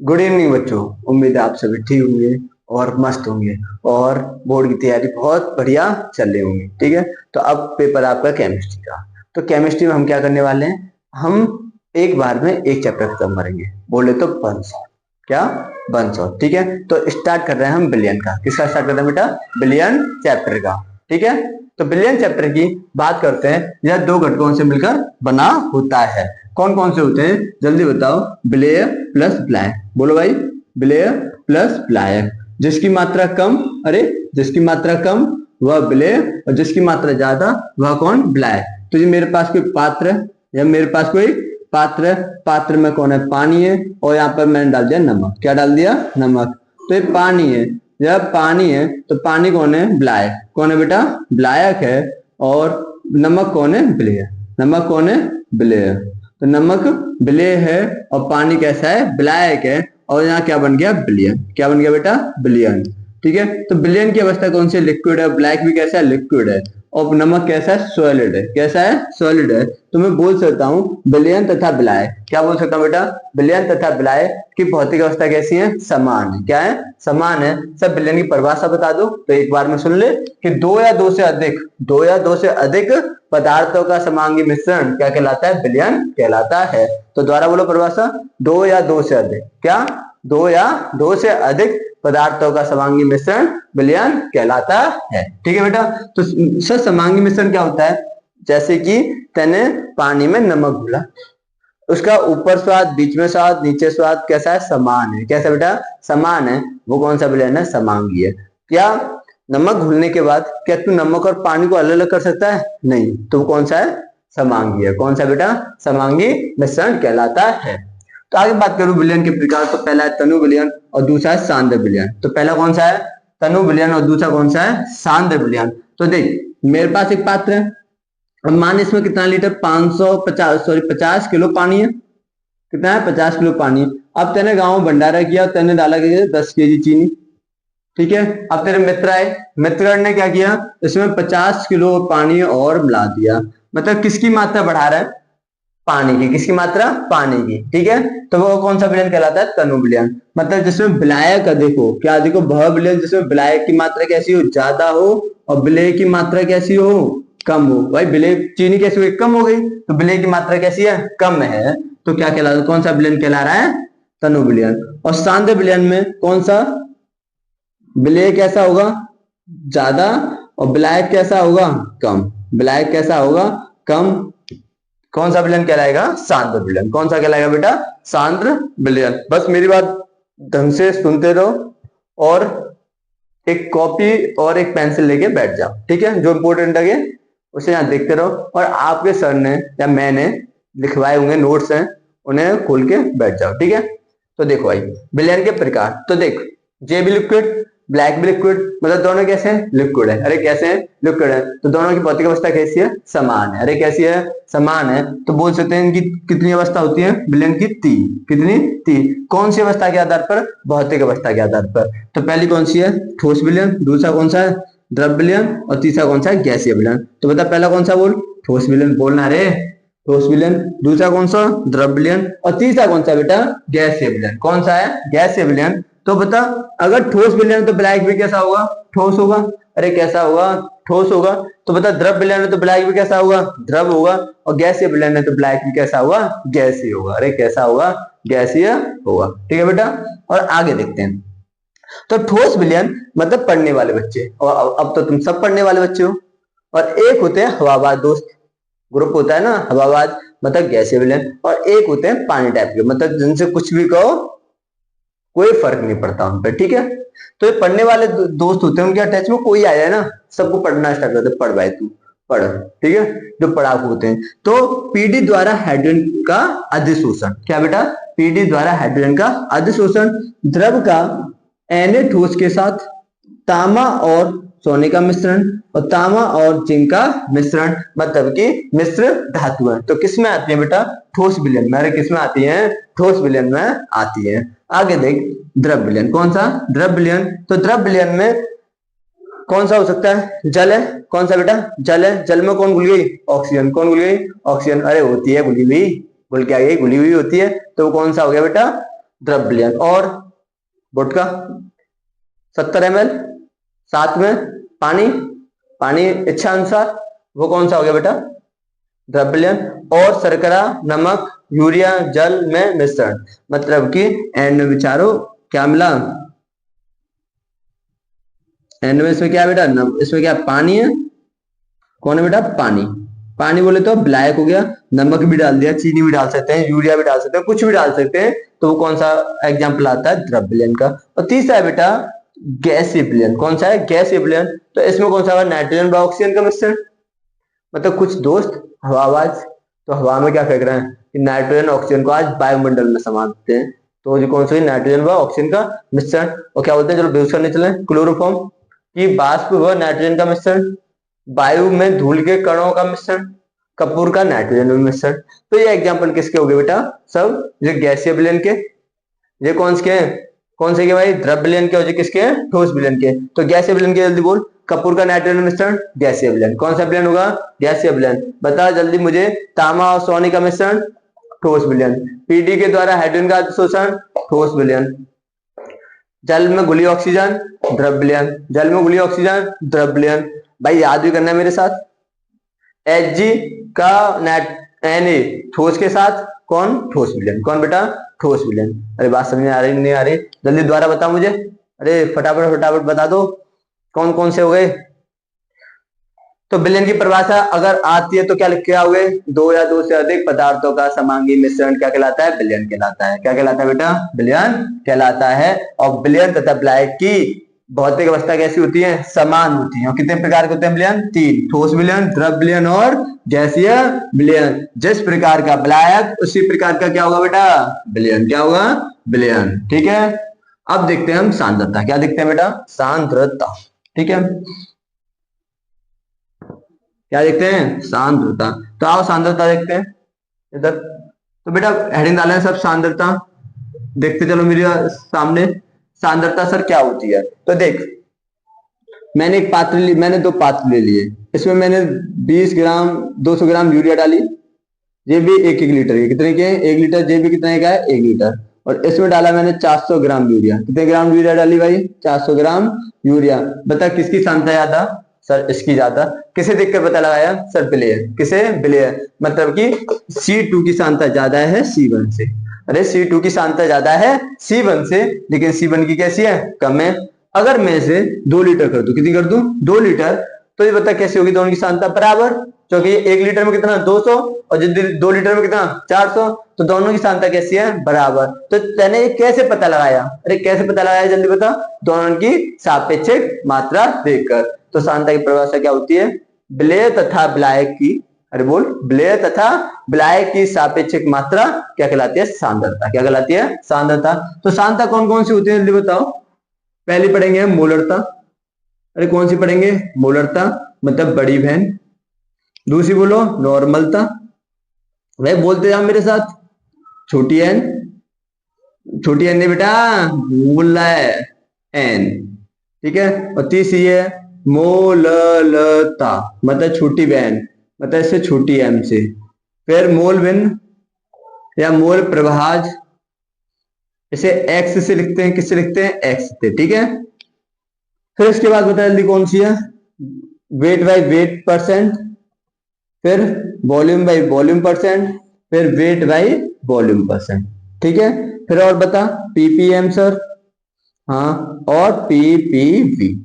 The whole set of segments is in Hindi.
गुड इवनिंग बच्चों। उम्मीद है आप सभी ठीक होंगे और मस्त होंगे और बोर्ड की तैयारी बहुत बढ़िया चल रही होंगी। ठीक है, तो अब पेपर आपका केमिस्ट्री का। तो केमिस्ट्री में हम क्या करने वाले हैं, हम एक बार में एक चैप्टर खत्म करेंगे। बोले तो 100 क्या 100। ठीक है, तो स्टार्ट कर रहे हैं हम बिलियन का। किसका स्टार्ट कर रहे हैं बेटा? बिलियन चैप्टर का। ठीक है, तो बिलियन चैप्टर की बात करते हैं। यह दो घटकों से मिलकर बना होता है। कौन कौन से होते हैं जल्दी बताओ? विलेय प्लस विलायक। बोलो भाई, विलेय प्लस विलायक। जिसकी मात्रा कम, अरे जिसकी मात्रा कम वह विलेय और जिसकी मात्रा ज्यादा वह कौन? विलायक। तो ये मेरे पास कोई पात्र है या मेरे पास कोई पात्र है, पात्र में कौन है? पानी है और यहाँ पर मैंने डाल दिया नमक। क्या डाल दिया? नमक। तो ये पानी है, जब पानी है तो पानी कौन है? विलायक। कौन है बेटा? विलायक है। और नमक कौन है? विलेय। नमक कौन है? विलेय। तो नमक विलेय है और पानी कैसा है? विलायक है। और यहाँ क्या बन गया? विलियन। क्या बन गया बेटा? विलियन। ठीक है, तो विलियन की अवस्था कौन सी? लिक्विड है। ब्लैक भी कैसा है? लिक्विड है। और नमक कैसा है? सॉलिड है। कैसा है? सॉलिड है। तो मैं बोल सकता हूँ विलियन तथा विलायक। क्या बोल सकता हूँ बेटा? विलियन तथा विलायक की भौतिक अवस्था कैसी है? समान है। क्या है? समान है। सब विलियन की परिभाषा बता दो तो एक बार में सुन ले कि दो या दो से अधिक पदार्थों का समांगी मिश्रण क्या कहलाता है? विलियन कहलाता है। तो दोबारा बोलो परिभाषा। दो या दो से अधिक, क्या? दो या दो से अधिक पदार्थों का समांगी मिश्रण विलियन कहलाता है। ठीक है बेटा, तो सर समांगी मिश्रण क्या होता है? जैसे कि तेने पानी में नमक घोला, उसका ऊपर स्वाद, बीच में स्वाद, नीचे स्वाद कैसा है? समान है। कैसा बेटा? समान है। वो कौन सा विलयन है? समांगी है। क्या नमक घुलने के बाद क्या तू नमक और पानी को अलग अलग कर सकता है? नहीं। तो वो कौन सा है? समांगी है। कौन सा बेटा? समांगी मिश्रण कहलाता है। तो आगे बात करूं विलयन के प्रकार, तो पहला है तनु विलयन और दूसरा है सांद्र विलयन। तो पहला कौन सा है? तनु विलयन और दूसरा कौन सा है? सांद्र विलयन। तो देख मेरे पास एक पात्र है, अब मान इसमें कितना लीटर? 50 किलो पानी है। कितना है? 50 किलो पानी। अब तेने गांव में भंडारा किया, तेने डाला 10 केजी चीनी। ठीक है, अब तेरे मित्र आए, मित्र ने क्या किया? इसमें 50 किलो पानी और मिला दिया। मतलब किसकी मात्रा बढ़ा रहा है? पानी की। किसकी मात्रा? पानी की। ठीक है, तो वो कौन सा विलयन कहलाता है? तनु विलयन। मतलब जिसमें विलायक अधिक हो। क्या अधिक हो? वह विलयन जिसमें विलायक की मात्रा कैसी हो? ज्यादा हो और विलेय की मात्रा कैसी हो? कम हो। भाई विलेय चीनी कैसी हुई? कम हो गई। तो विलेय की मात्रा कैसी है? कम है। तो क्या कहला रहा है? कौन सा विलयन कहला रहा है? तनु विलयन। और सांद्र विलयन में कौन सा विलेय कैसा होगा? ज्यादा। और विलायक कैसा होगा? कम। विलायक कैसा होगा? कम। कौन सा विलयन कहलाएगा? सांद्र विलयन। कौन सा कहलाएगा बेटा? सांद्र विलयन। बस मेरी बात ढंग से सुनते रहो और एक कॉपी और एक पेंसिल लेके बैठ जाओ। ठीक है, जो इंपोर्टेंट लगे उसे यहाँ देखते रहो और आपके सर ने या मैंने लिखवाए होंगे नोट्स हैं, उन्हें खोल के बैठ जाओ। ठीक है, तो देखो भाई विलयन के प्रकार। तो देख जे भी लिक्विड, ब्लैक भी लिक्विड, मतलब दोनों कैसे हैं? लिक्विड है। अरे कैसे हैं? लिक्विड है। तो दोनों की भौतिक अवस्था कैसी है? समान है। अरे कैसी है? समान है। तो बोल सकते हैं इनकी कितनी अवस्था होती है विलयन की? 3। कितनी? 3। कौन सी अवस्था के आधार पर? भौतिक अवस्था के आधार पर। तो पहली कौन सी है? ठोस विलयन। दूसरा कौन सा है? द्रव विलयन। और तीसरा कौन सा है? गैसीय विलयन। तो बता पहला कौन सा बोल? ठोस विलयन बोलना रे। ठोस विलयन। दूसरा कौन सा? द्रव विलयन। और तीसरा कौन सा बेटा? गैसीय विलयन। कौन सा है? गैसीय विलयन। तो बता अगर ठोस विलयन तो ब्लैक भी कैसा होगा? ठोस होगा। अरे कैसा होगा? ठोस होगा। तो बता द्रव विलयन है तो ब्लैक भी कैसा होगा? द्रव होगा। और गैसीय विलयन है तो ब्लैक भी कैसा होगा? गैसीय होगा। अरे कैसा होगा? गैसीय होगा। ठीक है बेटा, और आगे देखते हैं। तो ठोस विलयन मतलब पढ़ने वाले बच्चे, और अब तो तुम सब पढ़ने वाले बच्चे हो। और एक होते हैं हवाबाज दोस्त, ग्रुप होता है ना हवाबाज, मतलब गैसीय विलयन। और एक होते हैं पानी टाइप के, मतलब जिनसे कुछ भी कहो कोई फर्क नहीं पड़ता उन पर। ठीक है, तो ये पढ़ने वाले दोस्त होते हैं, उनके अटैच में कोई आ जाए ना सबको पढ़ना स्टार्ट करते, पढ़ भाई तू पढ़। ठीक है, जो पढ़ाकू होते हैं। तो पीडी द्वारा हाइड्रोजन का अधिशोषण। क्या बेटा? पीडी द्वारा हाइड्रोजन का अधिशोषण। द्रव का Na ठोस के साथ तांबा और सोने का मिश्रण और तांबा और जिंक का मिश्रण, मतलब कि मिश्र धातु है। तो किस में आती है बेटा? ठोस विलयन में। अरे किस में आती है? ठोस विलयन में आती है। आगे देख द्रव विलयन। कौन सा? द्रव विलयन। तो द्रव विलयन में कौन सा हो सकता है? जल है। कौन सा बेटा? जल है। जल में कौन घुल गई? ऑक्सीजन। कौन घुल गई? ऑक्सीजन। अरे होती है घुली हुई, घुल के आ गई, घुली हुई होती है। तो वो कौन सा हो गया बेटा? द्रव्यमान। और वोडका 70 ml, साथ में पानी, पानी इच्छा अनुसार, वो कौन सा हो गया बेटा, द्रव्यमान। और शर्करा, नमक, यूरिया, जल में मिश्रण, मतलब कि एंड में विचारो क्या मिला, एंड में इसमें क्या है बेटा, इसमें क्या पानी है, कौन है बेटा, पानी। पानी बोले तो ब्लैक हो गया, नमक भी डाल दिया, चीनी भी डाल सकते हैं, यूरिया भी डाल सकते हैं, कुछ भी डाल सकते हैं, तो वो कौन सा एग्जाम्पल आता है, द्रव्यमान का। और तीसरा है बेटा गैसीय विलयन। कौन सा है, गैसीय विलयन। तो इसमें कौन सा होगा, नाइट्रोजन व ऑक्सीजन का मिश्रण। मतलब कुछ दोस्त हवाबाज, तो हवा में क्या फेंक रहे हैं कि नाइट्रोजन ऑक्सीजन को आज वायुमंडल में समा देते हैं, तो जो कौन सा, नाइट्रोजन व ऑक्सीजन का मिश्रण। और क्या बोलते हैं, चलो बेहूस करने चले, क्लोरोफॉर्म की वाष्प व नाइट्रोजन का मिश्रण, वायु में धूल के कणों का मिश्रण, कपूर का नाइट्रोजन में मिश्रण। तो ये एग्जांपल किसके हो गए बेटा, सब ये गैसीय विलयन के। ये कौन से हैं, कौन से के भाई, द्रव्य विलयन के, और ये किसके हैं, ठोस विलयन के। तो गैसीय विलयन के जल्दी बोल, कपूर का नाइट्रोजन मिश्रण गैसीय विलयन। कौन सा विलयन होगा, गैसीय विलयन। बता जल्दी मुझे, तांबा और सोने का मिश्रण ठोस विलयन, पीडी के द्वारा हाइड्रोजन का अतिशोषण ठोस विलयन, जल में घुली ऑक्सीजन द्रव्य विलयन, जल में घुली ऑक्सीजन द्रव्य विलयन। भाई याद भी करना है मेरे साथ, Hg का Na ठोस के साथ कौन, ठोस विलयन। कौन बेटा, ठोस विलयन। अरे बात समझ में आ रही नहीं आ रही, जल्दी दोबारा बता मुझे, अरे फटाफट फटाफट बता दो कौन कौन से हो गए। तो विलयन की परिभाषा अगर आती है तो क्या लिख के आओगे, दो या दो से अधिक पदार्थों का समांगी मिश्रण क्या कहलाता है, विलयन कहलाता है। क्या कहलाता है बेटा, विलयन कहलाता है। और विलयन तथा विलायक की भौतिक अवस्था कैसी होती है, समान होती है। और कितने प्रकार के होते हैं विलयन, तीन, ठोस विलयन, द्रव विलयन और गैसीय विलयन। जिस प्रकार का विलायक उसी प्रकार का क्या होगा बेटा, विलयन। क्या होगा, विलयन। ठीक है, अब देखते हैं हम सांद्रता। क्या देखते हैं बेटा, सांद्रता। ठीक है, क्या देखते हैं, सांद्रता। तो आओ सांद्रता देखते हैं इधर। तो बेटा हेडिंग डाले हैं सब सांद्रता, देखते चलो मेरे सामने। सांद्रता सर क्या होती है, तो देख मैंने एक पात्र ली, मैंने दो पात्र ले लिए, इसमें मैंने 20 ग्राम 200 ग्राम यूरिया डाली, ये भी 1-1 लीटर के, कितने के, 1 लीटर, ये भी कितने का है, 1 लीटर। और इसमें डाला मैंने 400 ग्राम यूरिया, कितने ग्राम यूरिया डाली भाई, 400 ग्राम यूरिया। बता किसकी सांद्रता ज्यादा, सर इसकी ज्यादा। किसे देखकर पता लगाया, सर विलेय, किसे, विलेय, मतलब कि C2 की सांद्रता ज्यादा है C1 से। अरे C2 की सांद्रता ज्यादा है C1 से, लेकिन C1 की कैसी है, कम है। अगर मैं इसे 2 लीटर कर दूं, कितनी कर दूं, 2 लीटर, तो ये बता कैसे होगी दोनों की सांद्रता बराबर, क्योंकि 1 लीटर में कितना 200 और 2 लीटर में कितना 400, तो दोनों की सांद्रता कैसी है, बराबर। तो तैने कैसे पता लगाया, अरे कैसे पता लगाया जल्दी बता, दोनों की सापेक्षिक मात्रा देखकर। तो सांद्रता की परिभाषा क्या होती है, विलेय तथा विलायक की, अरे बोल, विलेय तथा विलायक की सापेक्षिक मात्रा क्या कहलाती है, सांद्रता। क्या कहलाती है, सांद्रता। तो सांद्रता कौन कौन सी होती है जल्दी बताओ। पहली पढ़ेंगे मोलरता, अरे कौन सी पढ़ेंगे, मोलरता मतलब बड़ी बहन। दूसरी बोलो नॉर्मलता, भाई बोलते जाओ मेरे साथ, छोटी एन, छोटी एन नहीं बेटा, बोल रहा है एन, ठीक है। और तीसरी है मोललता, मतलब छोटी बहन, मतलब इससे छोटी एम से। फिर मोल भिन्न या मोल प्रभाज, इसे एक्स से लिखते हैं, किससे लिखते हैं, एक्स से, ठीक है। फिर इसके बाद बता जल्दी कौन सी है, वेट बाई वेट परसेंट, फिर वॉल्यूम बाई वॉल्यूम परसेंट, फिर वेट बाई वॉल्यूम परसेंट, ठीक है। फिर और बता, पीपीएम सर, हाँ, और पीपीवी।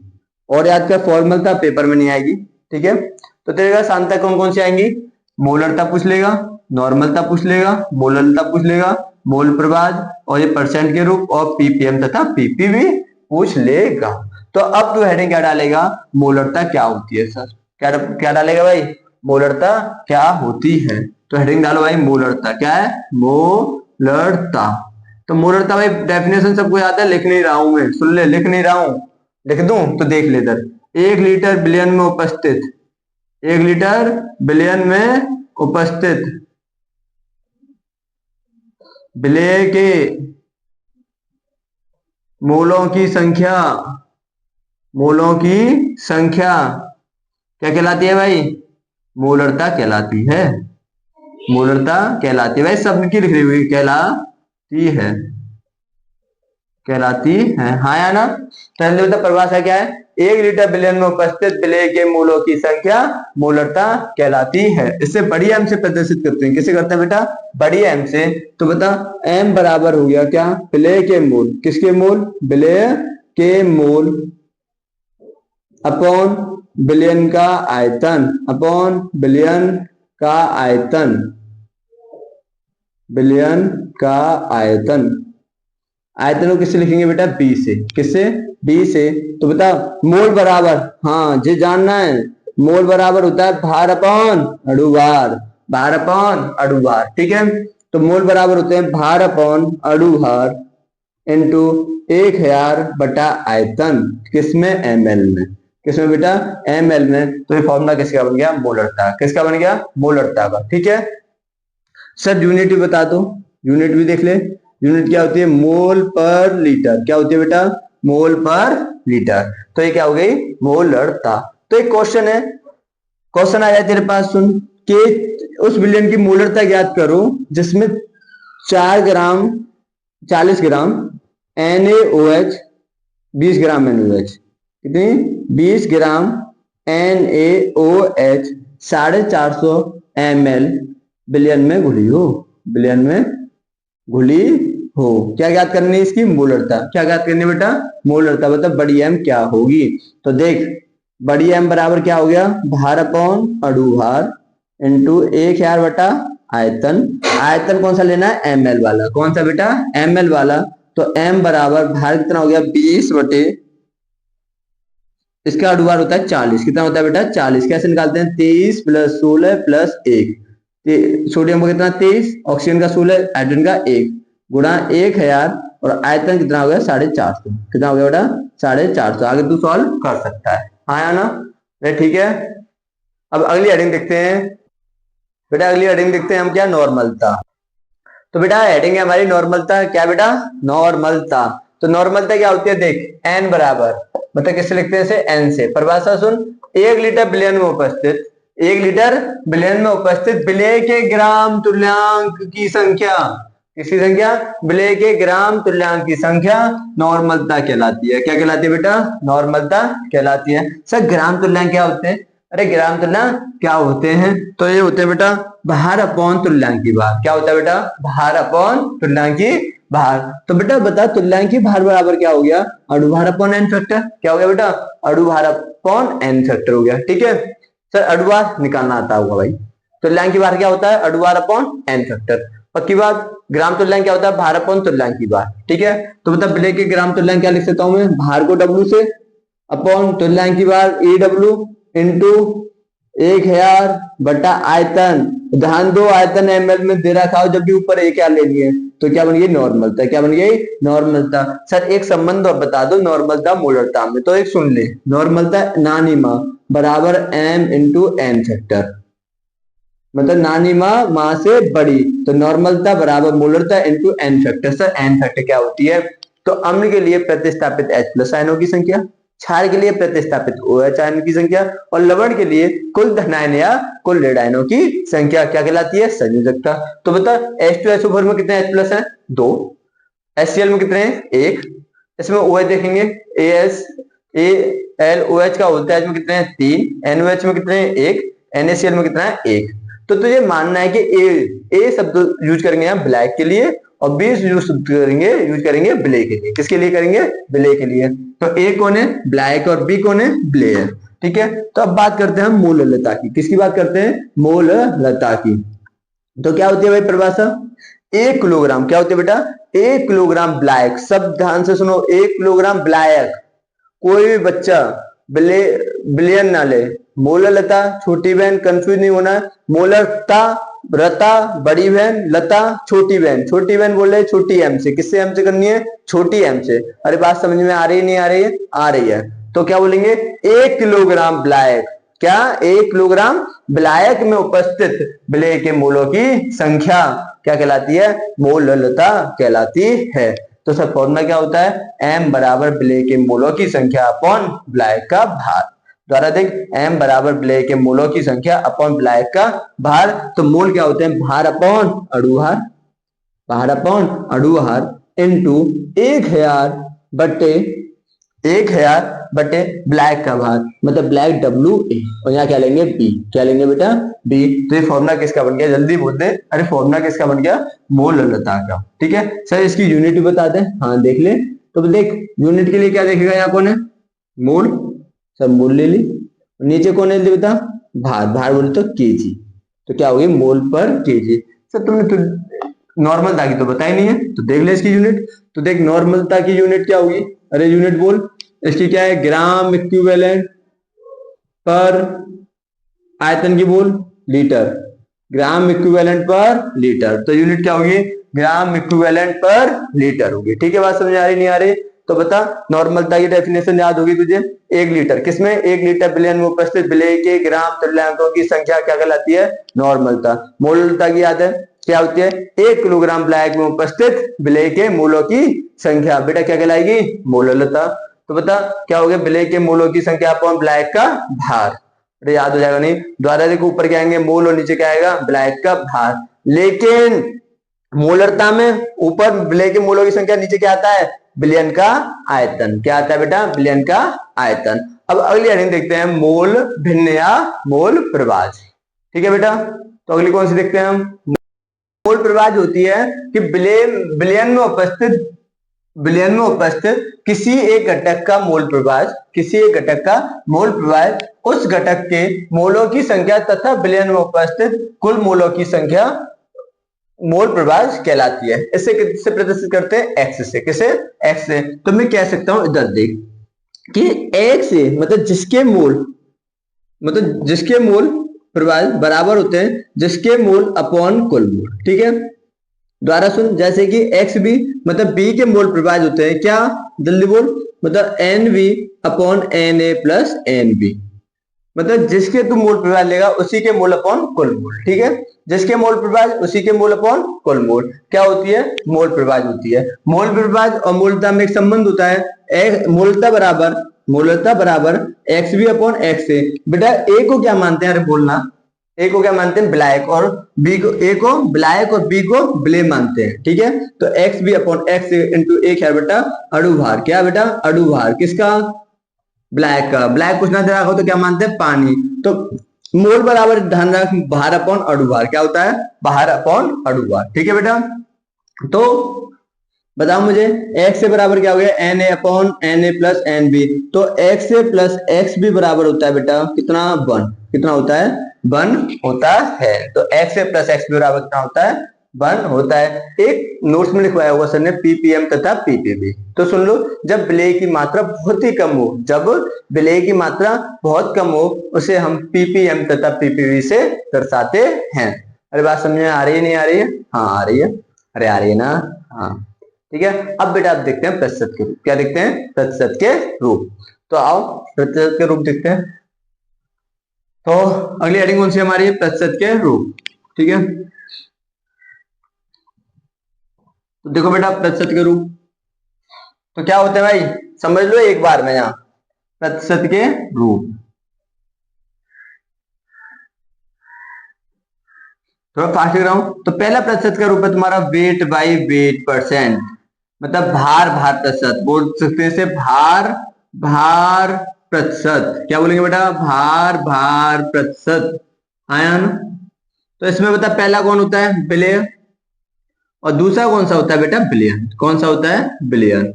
और याद कर फॉर्मल था, पेपर में नहीं आएगी, ठीक है। तो तेरे सांद्रता कौन कौन सी आएंगी, मोलरता पूछ लेगा, नॉर्मलता पूछ लेगा, मोलरता पूछ लेगा, मोल प्रभाज, और ये परसेंट के रूप, और पीपीएम तथा पीपीवी पूछ लेगा। तो अब तू हेडिंग क्या डालेगा, मोलरता क्या होती है सर, क्या क्या डालेगा भाई, मोलरता क्या होती है। तो हेडिंग डालो भाई मोलरता, क्या है, मोलरता। तो मोलरता भाई डेफिनेशन सबको याद है, लिख नहीं रहा हूं मैं, सुन ले, लिख नहीं रहा हूं, लिख दूं तो देख ले इधर। 1 लीटर विलयन में उपस्थित, 1 लीटर विलयन में उपस्थित विलेय के मोलों की संख्या, मोलों की संख्या क्या कहलाती है भाई, मोलरता कहलाती है, मोलरता कहलाती है भाई, सब की लिख रही हुई कहलाती है। कहलाती है। हाँ या ना? तो बता परिभाषा क्या है? 1 लीटर विलयन में उपस्थित विलय के मूलों की संख्या मोलरता कहलाती है। इससे बड़ी एम से प्रदर्शित करते हैं। किसे करते हैं बेटा? बड़ी एम से। तो बता एम बराबर हो गया क्या? विलय के मूल। किसके मूल? विलय के मूल अपॉन विलयन का आयतन, अपॉन विलयन का आयतन, विलयन का आयतन। आयतन को किससे लिखेंगे बेटा? बी से। किससे? बी से। तो बता मोल बराबर, हाँ ये जानना है, मोल बराबर होता है भार अपॉन अणुभार, भार अपॉन अणुभार। ठीक है, तो मोल बराबर होते हैं भार अपॉन अणुभार इंटू 1000 बटा आयतन। किसमें? एमएल में। किसमें बेटा? एमएल में। तो ये फॉर्मूला किसका बन गया? मोलरता। किसका बन गया? मोलरता का। ठीक है सर, यूनिट भी बता दो, यूनिट भी देख ले। यूनिट क्या होती है? मोल पर लीटर। क्या होती है बेटा? मोल पर लीटर। तो ये क्या हो गई? मोलरता। तो एक क्वेश्चन है, क्वेश्चन आ जाए तेरे पास, सुन कि उस विलयन की मोलरता ज्ञात करो जिसमें 4 ग्राम 40 ग्राम NaOH, 20 ग्राम NaOH, कितनी? 20 ग्राम NaOH 450 ml विलयन में घुली हो, विलयन में घुली हो। क्या ज्ञात करनी है? इसकी मोलरता। क्या ज्ञात करनी है बेटा? मोलरता। मतलब बड़ी एम क्या होगी? तो देख बड़ी एम बराबर क्या हो गया? भार अपॉन अणुभार इंटू 1000 बटा आयतन। आयतन कौन सा लेना है? एमएल वाला। कौन सा बेटा? एमएल वाला। तो एम बराबर भार कितना हो गया? 20 बटे, इसका अणुभार होता है 40। कितना होता है बेटा? 40। कैसे निकालते हैं? 23 प्लस 16 प्लस 1। सोडियम का कितना? 23, ऑक्सीजन का 16, हाइड्रोजन का 1 गुणा 1000 और आयतन कितना हो गया? 450। कितना हो गया बेटा? 450। आगे तू सॉल्व कर सकता है। हाँ या ना? ठीक है, अब अगली हेडिंग देखते हैं बेटा। अगली हेडिंग देखते हैं हम, क्या? नॉर्मलता। तो बेटा हेडिंग है हमारी नॉर्मलता। क्या बेटा? नॉर्मलता। तो नॉर्मलता क्या होती है? देख एन बराबर, मतलब किससे लिखते हैं? इसे एन से। परिभाषा सुन, 1 लीटर विलयन में उपस्थित, 1 लीटर विलयन में उपस्थित विलय के ग्राम तुल्यांक की संख्या। किसकी संख्या? विलय के ग्राम तुल्यांक की संख्या नॉर्मलता कहलाती है। क्या कहलाती है बेटा? नॉर्मलता कहलाती है। सर ग्राम तुल्यांक क्या होते हैं? अरे ग्राम तुल्यांक क्या होते हैं? तो ये होते हैं बेटा भार अपॉन तुल्यांकी भार। क्या होता है बेटा? भार अपॉन तुल्यांकी भार। तो बेटा बता तुल्यांकी भार बराबर क्या हो गया? अणुभार अपॉन एन फैक्टर। क्या हो गया बेटा? अणुभार अपॉन एन फैक्टर हो गया। ठीक है सर, अणुभार निकालना आता होगा भाई। तुल्यांकी भार क्या होता है? अणुभार अपॉन एन फैक्टर। पक्की बात। ग्राम तुल्यांक क्या होता है? भार अपॉन तुल्यांकी भार। ठीक है, तो बता विलय के ग्राम तुल्यांक क्या लिख सकता हूं मैं? भार को W से अपॉन तुल्यांकी भार EW इंटू 1000 बटा आयतन। ध्यान दो आयतन ml में दे रखा हो, जब भी ऊपर एक क्या लेनी है तो क्या बन गई? नॉर्मलता। क्या बन गई? नॉर्मलता। सर एक संबंध और बता दो नॉर्मलता मोलरता में, तो एक सुन ले। नॉर्मलता नानी माँ बराबर m इंटू एन फैक्टर, मतलब नानी माँ से बड़ी, तो नॉर्मलता बराबर मोलरता into N factor. Sir N factor क्या होती है? तो अम्ल के लिए प्रतिस्थापित H प्लस आयनों की संख्या, क्षार के लिए प्रतिस्थापित OH आयनों की संख्या और लवण के लिए कुल धन आयन या कुल ऋण आयनों की संख्या क्या कहलाती है? संयोजकता। तो बता H2SO4 में कितने H प्लस है? 2। HCl में कितने हैं? 1। इसमें OH देखेंगे AlOH का होता है, इसमें कितने हैं? 3। NOH में कितने हैं? 1। NaCl में कितना है? 1। तो तुझे मानना है कि ए शब्द यूज करेंगे यहाँ ब्लैक के लिए और बी यूज करेंगे विलय के लिए। किसके लिए करेंगे? विलय के लिए। तो ए कौन है? ब्लैक और बी कौन है? विलय है। ठीक है, तो अब बात करते हैं हम मोलरता की। किसकी बात करते हैं? मोलरता की। तो क्या होती है भाई परिभाषा? 1 किलोग्राम, क्या होती है बेटा? 1 किलोग्राम ब्लैक, सब ध्यान से सुनो, 1 किलोग्राम ब्लैक, कोई भी बच्चा विलयन ना ले। मोलरता छोटी बहन, कंफ्यूज नहीं होना। मोलरता रता बड़ी बहन, लता छोटी बहन। छोटी बहन बोल रहे छोटी एम से। किससे एम से करनी है? छोटी एम से। अरे बात समझ में आ रही है? नहीं आ रही है? आ रही है। तो क्या बोलेंगे? 1 किलोग्राम ब्लैक, क्या 1 किलोग्राम ब्लैक में उपस्थित विलय के मूलों की संख्या क्या कहलाती है? मोलरता कहलाती है। तो सर फॉर्मूला क्या होता है? m बराबर विलय के मूलों की संख्या अपॉन ब्लैक का भार। द्वारा देख m बराबर विलय के मूलों की संख्या अपॉन ब्लैक का भार। तो मोल क्या होते हैं? भार अपॉन अणुभार, भार अपॉन अणुभार। इंटू 1,000 बटे ब्लैक का भार, मतलब ब्लैक WA, और यहाँ क्या लेंगे B, क्या लेंगे बेटा B। तो ये फॉर्मूला किसका बन गया, जल्दी बोल दे, अरे फॉर्मूला किसका बन गया, मोललता का। ठीक है सर, इसकी यूनिट भी बता दे, हाँ देख ले। तो देख यूनिट के लिए क्या देखेगा, यहाँ कौन है, मोल, सब मोल ले ली, नीचे कौन है बेटा, भार, भार बोले तो केजी, तो क्या होगी मोल पर केजी। सर तुमने तो नॉर्मलता की तो बताई नहीं है, तो देख ले इसकी यूनिट। तो देख नॉर्मलता की यूनिट क्या होगी, अरे यूनिट बोल, इसकी क्या है, ग्राम इक्विवेलेंट पर आयतन की बोल, लीटर, ग्राम इक्विवेलेंट पर लीटर, तो यूनिट क्या होगी, ग्राम इक्विवेलेंट पर लीटर होगी। ठीक है, बात समझ आ रही नहीं आ रही, तो बता नॉर्मलता की डेफिनेशन याद होगी तुझे, 1 लीटर किसमें, 1 लीटर बिलियन में उपस्थित विलेय के ग्राम तुल्यांकों की संख्या क्या कहलाती है, नॉर्मलता। मोललता की याद है क्या होती है, 1 किलोग्राम ब्लैक में उपस्थित विलेय के मोलों की संख्या, बेटा क्या कहलाएगी, मोललता। तो बता क्या हो गया, विलेय के मोलों की संख्या अपॉन ब्लैक का भार, अरे याद हो जाएगा नहीं, द्वारा देखो ऊपर क्या आएंगे मोल और नीचे क्या आएगा ब्लैक का भार, लेकिन मोलरता में ऊपर विलेय के मोलों की संख्या, नीचे क्या आता है, बिलियन का आयतन, क्या आता है बेटा, बिलियन का आयतन। अब अगली हेडिंग देखते हैं, मोल भिन्न या मोल प्रवाज। ठीक है बेटा, तो अगली कौन सी देखते हैं हम, मोल प्रवाज होती है कि बिलियन में उपस्थित किसी एक घटक का मोल प्रवाज, किसी एक घटक का मोल प्रवाज उस घटक के मोलों की संख्या तथा बिलियन में उपस्थित कुल मोलों की संख्या मोल प्रवाज कहलाती है। इसे किससे प्रदर्शित करते हैं, एक्स से, किसे, एक्स से। तो मैं कह सकता हूं, इधर देख कि एक्स से मतलब जिसके मोल प्रवाज बराबर होते हैं जिसके मोल अपॉन कुल मोल। ठीक है, द्वारा सुन, जैसे कि एक्स बी मतलब बी के मोल प्रवाज होते हैं क्या, जल्दी बोल, मतलब N B upon N A plus N B, मतलब जिसके तू मोल प्रवाज लेगा उसी के मोल अपॉन कुल मोल। ठीक है, जिसके मोल प्रवाज उसी के मोल अपॉन कुल मोल क्या होती है, मोल प्रवाज होती है। मोल प्रवाज और मोलता में एक संबंध होता है, मोलता बराबर एक्स बी अपॉन एक्स ए। बेटा ए को क्या मानते हैं, अरे बोलना, ए को क्या मानते हैं, ब्लैक, और बी को, ए को ब्लैक और बी को ब्ले मानते हैं। ठीक है, तो X B upon X into एक है बेटा अणुभार, क्या बेटा अणुभार, किसका, ब्लैक का। ब्लैक कुछ ना दे रहा हो तो क्या मानते हैं, पानी। तो मोल बराबर ध्यान रख, भार अपॉन अणुभार, क्या होता है, भार अपॉन अणुभार। ठीक है बेटा, तो बताओ मुझे x से बराबर क्या हो गया, N A upon N A plus N B. तो x A plus X B बराबर होता है बेटा कितना, 1, कितना होता है, 1 होता है। तो x A plus X B बराबर कितना होता है, 1 होता है। एक नोट्स में लिखवाया हुआ सर ने पीपीएम तथा पीपीबी, तो सुन लो, जब विलेय की मात्रा बहुत ही कम हो, जब विलेय की मात्रा बहुत कम हो उसे हम पीपीएम तथा पीपीबी से दर्शाते हैं। अरे बात समझ में आ रही है नहीं आ रही है, हाँ आ रही है, अरे आ रही है ना, हाँ ठीक है। अब बेटा आप देखते हैं प्रतिशत के रूप, क्या देखते हैं, प्रतिशत के रूप। तो आओ प्रतिशत के रूप देखते हैं। तो अगली हेडिंग कौन सी हमारी, प्रतिशत के रूप। ठीक है, तो देखो बेटा प्रतिशत के रूप तो क्या होते हैं भाई, समझ लो एक बार में, यहां प्रतिशत के रूप, थोड़ा फास्ट कर रहा हूं। तो पहला प्रतिशत का रूप है तुम्हारा वेट बाई वेट परसेंट, मतलब भार भार प्रतिशत, बोल सकते हैं इसे भार भार प्रतिशत, क्या बोलेंगे बेटा, भार भार प्रतिशत, आया ना। तो इसमें बता पहला कौन होता है, विलेय, और दूसरा कौन सा होता है बेटा, बिलियन, कौन सा होता है, बिलियन।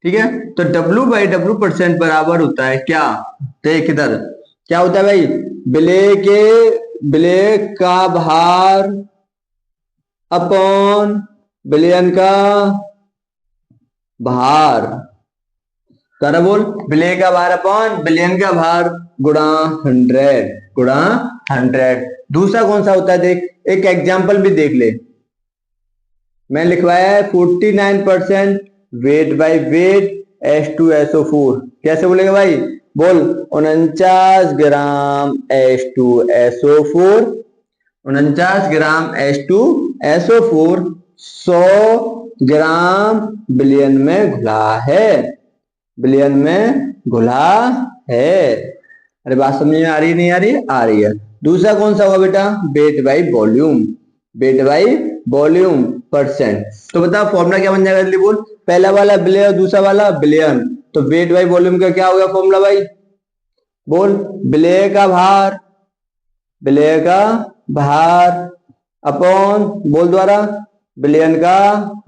ठीक है, तो W बाई डब्ल्यू परसेंट बराबर होता है क्या, देख इधर क्या होता है भाई, विलेय का भार अपॉन बिलियन का भार, तारा बोल, विलेय का भार अपॉन बिलियन का भार गुणा 100। दूसरा कौन सा होता है देख, एक एग्जाम्पल भी देख ले, मैं लिखवाया है 49% वेट बाई वेट H2SO4, कैसे बोलेंगे भाई, बोल 49 ग्राम H2SO4, 49 ग्राम H2SO4 100 ग्राम बिलियन में घुला है, बिलियन में घुला है। अरे बात समझ में आ रही नहीं आ रही, आ रही है। दूसरा कौन सा होगा बेटा, wait by volume, wait by volume, percent. तो बता फॉर्मूला क्या बन जाएगा, जल्दी बोल। पहला वाला बिलियन और दूसरा वाला बिलियन, तो वेट बाई वॉल्यूम का क्या होगा फॉर्मूला भाई, बोल। विलेय का भार, विलेय का भार अपॉन, बोल द्वारा, विलयन का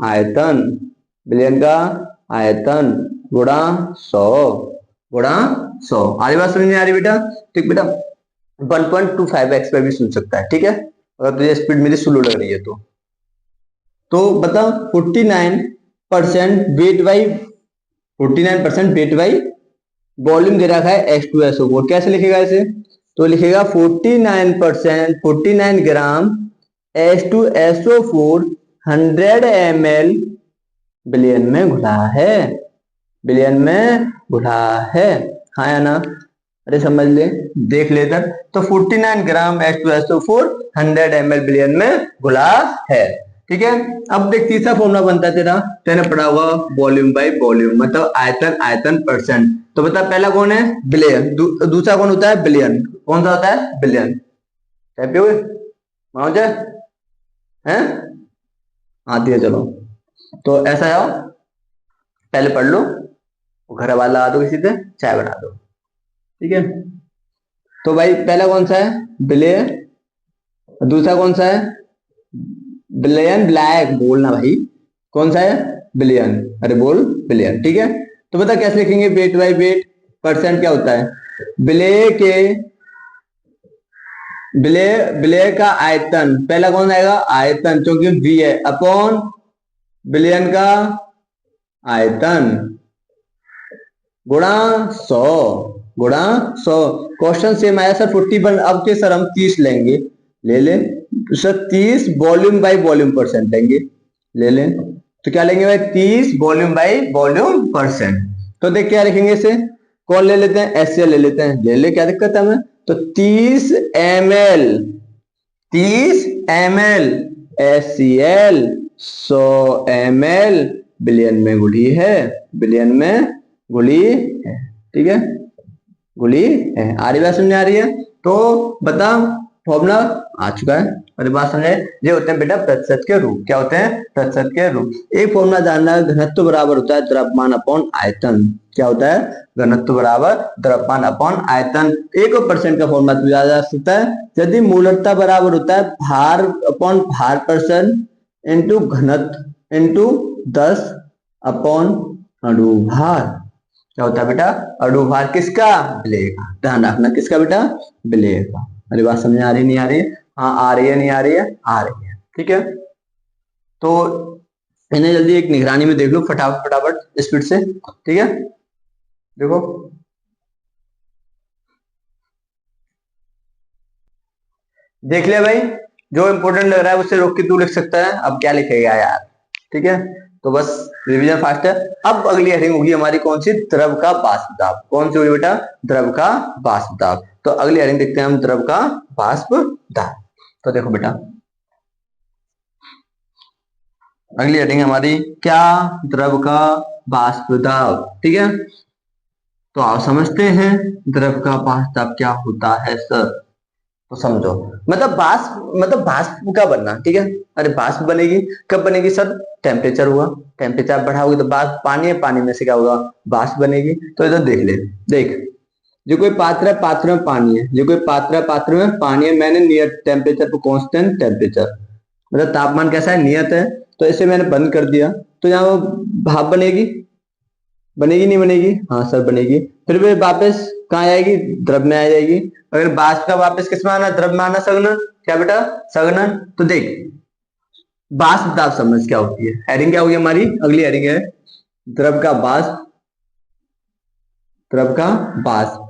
आयतन, विलयन का आयतन गुणा 100, गुणा 100। आरी बात समझ में आ रही बेटा? ठीक बेटा, 1.25x पे भी सुन सकता है, ठीक है, अगर तुझे स्पीड मेरी स्लो लग रही है तो बता 49% weight by, 49% weight by volume दे रखा है H2SO4, कैसे लिखेगा इसे, तो लिखेगा 49%, 49 ग्राम H2SO4 100 ml बिलियन में घुला है, बिलियन में घुला है, हाँ या ना? अरे समझ ले, देख ले इधर, तो 49 ग्राम H2SO4 100 ml बिलियन में घुला है, ठीक है। अब देख तीसरा फॉर्मूला बनता है तेरा, तेने पढ़ा होगा वॉल्यूम बाई वॉल्यूम, मतलब आयतन आयतन परसेंट। तो बता पहला कौन है, बिलियन, दूसरा कौन होता है, बिलियन, कौन सा होता है, बिलियन। हैप्पी हुए माओ जाए हैं, आती है, चलो तो ऐसा है, पहले पढ़ लो, घर वाला आ दो, किसी से चाय बना दो, ठीक है। तो भाई पहला कौन सा है, बिलिय, दूसरा कौन सा है, बिलियन ब्लैक, बोलना भाई, कौन सा है, बिलियन, अरे बोल बिलियन, ठीक है। तो बता कैसे लिखेंगे, वेट बाई वेट, परसेंट क्या होता है, विलेय के, विलेय का आयतन, पहला कौन आएगा, आयतन, क्योंकि वी है, अपॉन बिलियन का आयतन गुणा 100, गुणा 100। क्वेश्चन सेम आया सर 41, अब के सर हम 30 लेंगे, ले ले sir, 30 volume by volume percent लेंगे, ले ले, तो क्या लेंगे भाई, 30 वॉल्यूम बाई वॉल्यूम परसेंट। तो देख क्या लिखेंगे इसे, कौन ले लेते हैं, HCl ले लेते हैं, ले ले, क्या दिक्कत है हमें, तो 30 ml, 30 ml HCl 100 ml billion में घुली है, बिलियन में घुली है, ठीक है, घुली है। आ रही बात समझ आ रही है? तो बता फॉर्मूला आ चुका है, अरे बात समझे, ये होते हैं बेटा प्रतिशत के रूप, क्या होते हैं, प्रतिशत के रूप। एक फॉर्मूला जानना है, घनत्व बराबर होता है द्रव्यमान अपॉन आयतन, क्या होता है, घनत्व बराबर द्रव्यमान अपॉन आयतन। 1% का फॉर्मूला तो याद जा सकता है, यदि मूलतः बराबर होता है भार अपॉन भार परसेंट इंटू घनत्व इंटू 10 अपॉन अणुभार, क्या होता है बेटा, अणुभार किसका, विलेय का, ध्यान रखना किसका बेटा, विलेय का। अरे बात समझ आ रही नहीं आ रही है, हाँ आ रही है, नहीं आ रही है, आ रही है, ठीक है। तो इन्हें जल्दी एक निगरानी में देख लो, फटाफट फटाफट स्पीड से, ठीक है, देखो देख लिया भाई, जो इंपॉर्टेंट लग रहा है उससे रोक के तू लिख सकता है, अब क्या लिखेगा यार, ठीक है। तो बस रिवीजन फास्ट है। अब अगली हेडिंग होगी हमारी कौन सी, द्रव का वाष्प दाब, कौन सी होगी बेटा, द्रव का वाष्प दाब। तो अगली हेडिंग देखते हैं हम, द्रव का वाष्प दाब। तो देखो बेटा अगली हेडिंग हमारी क्या, द्रव का वाष्प दाब, ठीक है। तो आप समझते हैं द्रव का वाष्प दाब क्या होता है सर, तो समझो, मतलब वाष्प, मतलब वाष्प का बनना, ठीक है। अरे वाष्प बनेगी कब बनेगी सर, टेम्परेचर हुआ, टेम्परेचर बढ़ाओगे तो वाष्प, पानी है, पानी में से क्या होगा, वाष्प बनेगी। तो इधर देख ले, देख जो कोई पात्र है, पात्र में पानी है, जो कोई पात्र है, पात्र में पानी है, मैंने नियत टेम्परेचर को कांस्टेंट टेम्परेचर, मतलब तापमान कैसा है, नियत है, तो इसे मैंने बंद कर दिया, तो यहाँ भाप बनेगी, बनेगी नहीं बनेगी, हाँ सर बनेगी, फिर वे वापस कहाँ आएगी, द्रव में आ जाएगी। अगर वाष्प का वापस किस में आना, द्रव में आना, संघनन, क्या बेटा, संघनन। तो देख वाष्प दाब समझ क्या होती है, हेडिंग क्या होगी हमारी, अगली हेडिंग है द्रव का वाष्प, द्रव का वाष्प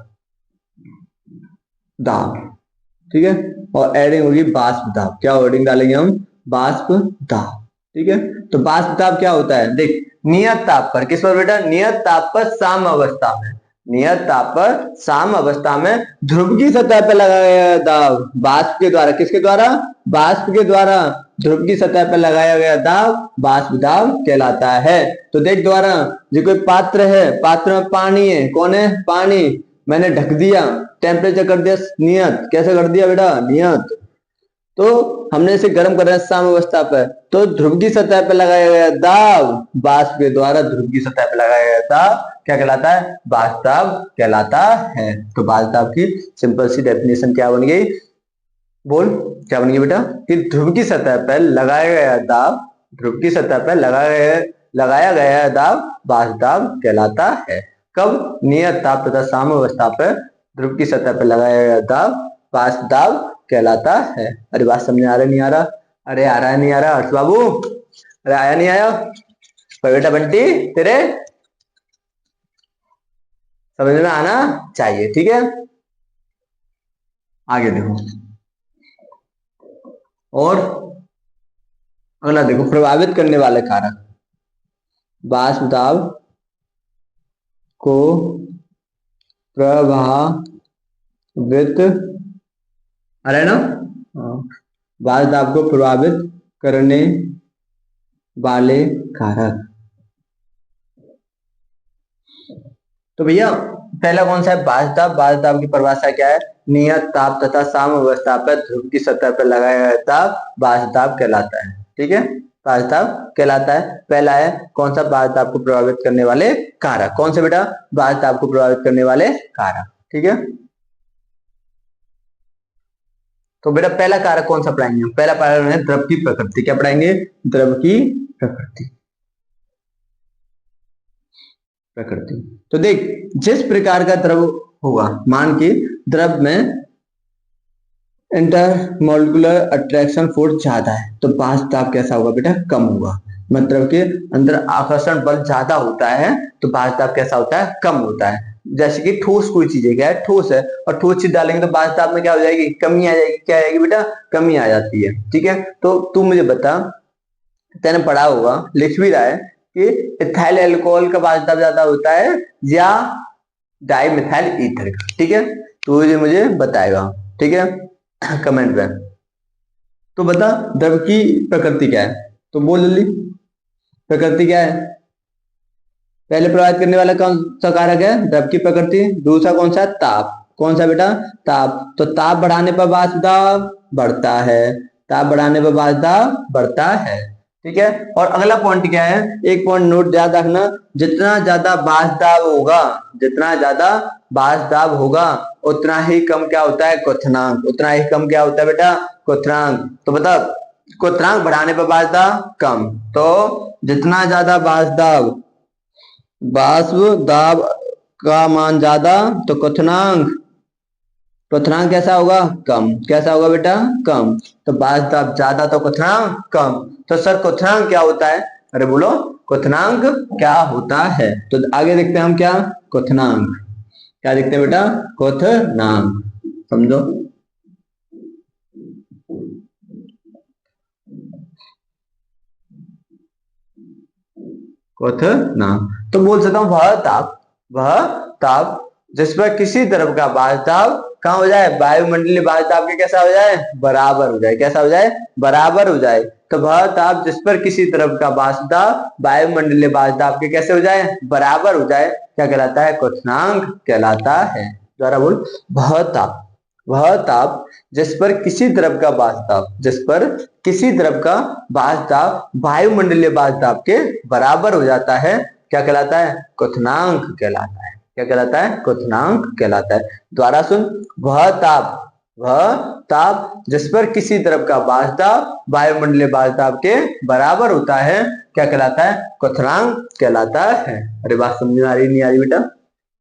दाब, ठीक है, और एडिंग होगी वाष्प दाब, क्या हेडिंग डालेंगे हम, वाष्प दाब, ठीक है। तो वाष्प दाब क्या होता है, देख नियत ताप पर, किस पर बेटा, नियत ताप पर साम्य अवस्था में, नियत ताप पर साम्य अवस्था में ध्रुव की सतह पर लगाया गया दाब, वाष्प के द्वारा, किसके द्वारा, वाष्प के द्वारा ध्रुव की सतह पर लगाया गया दाब वाष्प दाब कहलाता है। तो देख द्वारा, जो कोई पात्र है, पात्र में पानी है, कौन है, पानी, मैंने ढक दिया, टेम्परेचर कर दिया नियत, कैसे कर दिया बेटा, नियत, तो हमने इसे गर्म कर रहे हैं साम्यावस्था पर, तो ध्रुव की सतह पर लगाया गया दाब वाष्प के द्वारा ध्रुव की सतह पर लगाया गया दाब क्या कहलाता है? वाष्प दाब कहलाता है। तो वाष्प दाब की सिंपल सी डेफिनेशन क्या बन गई? बोल क्या बन गई बेटा? कि ध्रुव की सतह पर लगाया गया दाब, ध्रुव की सतह पर लगाया गया दाब वाष्प दाब कहलाता है। कब? नियत ताप तथा साम्यावस्था पर ध्रुव की सतह पर लगाया गया दाब वाष्प दाब कहलाता है। अरे बात समझ आ रहा नहीं आ रहा? अरे आ रहा है नहीं आ रहा हर्ष बाबू? अरे आया नहीं आया? पर बेटा बंटी तेरे समझ में आना चाहिए, ठीक है? आगे देखो और अगला देखो, प्रभावित करने वाले कारक। वाष्प दाब को प्रभावित, अरे ना, वाष्प दाब को प्रभावित करने वाले कारक। तो भैया पहला कौन सा है? वाष्प दाब। वाष्प दाब की परिभाषा क्या है? नियत ताप तथा साम्यावस्था पर ध्रुव की सतह पर लगाया गया ताप वाष्प दाब कहलाता है, ठीक है? वाष्प दाब कहलाता है। पहला है कौन सा? वाष्प दाब को प्रभावित करने वाले कारक। कौन से बेटा? वाष्प दाब को प्रभावित करने वाले कारक, ठीक है? तो बेटा पहला कारक कौन सा पढ़ाएंगे? पहला कारक है द्रव की प्रकृति। क्या पढ़ाएंगे? द्रव की प्रकृति। प्रकृति तो देख, जिस प्रकार का द्रव होगा, मान के द्रव में इंटरमोलिकुलर अट्रैक्शन फोर्स ज्यादा है तो वाष्प दाब कैसा होगा बेटा? कम होगा। मतलब के अंदर आकर्षण बल ज्यादा होता है तो वाष्प दाब कैसा होता है? कम होता है। जैसे कि ठोस कोई चीज है, क्या है? ठोस है, और ठोस चीज डालेंगे तो वाष्प दाब में क्या हो जाएगी? कमी आ जाएगी। क्या आएगी बेटा? कमी आ जाती है, ठीक है? तो तू मुझे बता, तेने पढ़ा होगा, लिख भी रहा है कि इथाइल अल्कोहल का वाष्प दाब ज्यादा होता है या डाई मिथाइल ईथर का, ठीक है? तो ये मुझे बताएगा, ठीक है, कमेंट में। तो बता द्रव की प्रकृति क्या है? तो बोल जल्दी, प्रकृति क्या है? पहले प्रभावित करने वाला कौन सा कारक है? द्रव की प्रकृति। दूसरा कौन सा? ताप। कौन सा बेटा? ताप। तो ताप बढ़ाने पर वाष्प दाब बढ़ता है, ताप बढ़ाने पर वाष्प दाब बढ़ता है, ठीक है? और अगला पॉइंट क्या है? एक पॉइंट नोट याद रखना, जितना ज्यादा वाष्प दाब होगा, जितना ज्यादा वाष्प दाब होगा उतना ही कम क्या होता है? क्वथनांक। उतना ही कम क्या होता है बेटा? क्वथनांक। तो बता, क्वथनांक बढ़ाने पर वाष्प दाब कम, तो जितना ज्यादा वाष्प दाब का मान ज्यादा तो क्वथनांक, क्वथनांक कैसा होगा? कम। कैसा होगा बेटा? कम। तो वाष्प दाब ज्यादा तो क्वथनांक कम। तो सर क्वथनांक क्या होता है? अरे बोलो, क्वथनांक क्या होता है? तो आगे देखते हैं हम क्या? क्वथनांक क्या देखते हैं बेटा? क्वथनांक समझो। क्वथनांक तो बोल सकता हूं वह ताप जिस पर किसी तरफ का वाष्प दाब कहाँ हो जाए? वायुमंडलीय वाष्प दाब के कैसा हो जाए? बराबर हो जाए। कैसा हो जाए? बराबर हो जाए। तो वह ताप जिस पर किसी तरफ का वाष्प दाब वायुमंडलीय वाष्प दाब के कैसे हो जाए? बराबर हो जाए, क्या कहलाता है? क्वथनांक कहलाता है। दोबारा बोल, वह ताप जिस पर किसी द्रव का वाष्प दाब, जिस पर किसी द्रव का वाष्प दाब वायुमंडलीय वाष्प दाब के बराबर हो जाता है, क्या कहलाता है? क्वथनांक कहलाता है। क्या कहलाता है? क्वथनांक कहलाता है। द्वारा सुन, वह ताप जिस पर किसी द्रव का वाष्प दाब वायुमंडलीय वाष्प दाब के बराबर होता है, क्या कहलाता है? क्वथनांक कहलाता है। अरे बात समझ में आ रही नहीं आ रही बेटा?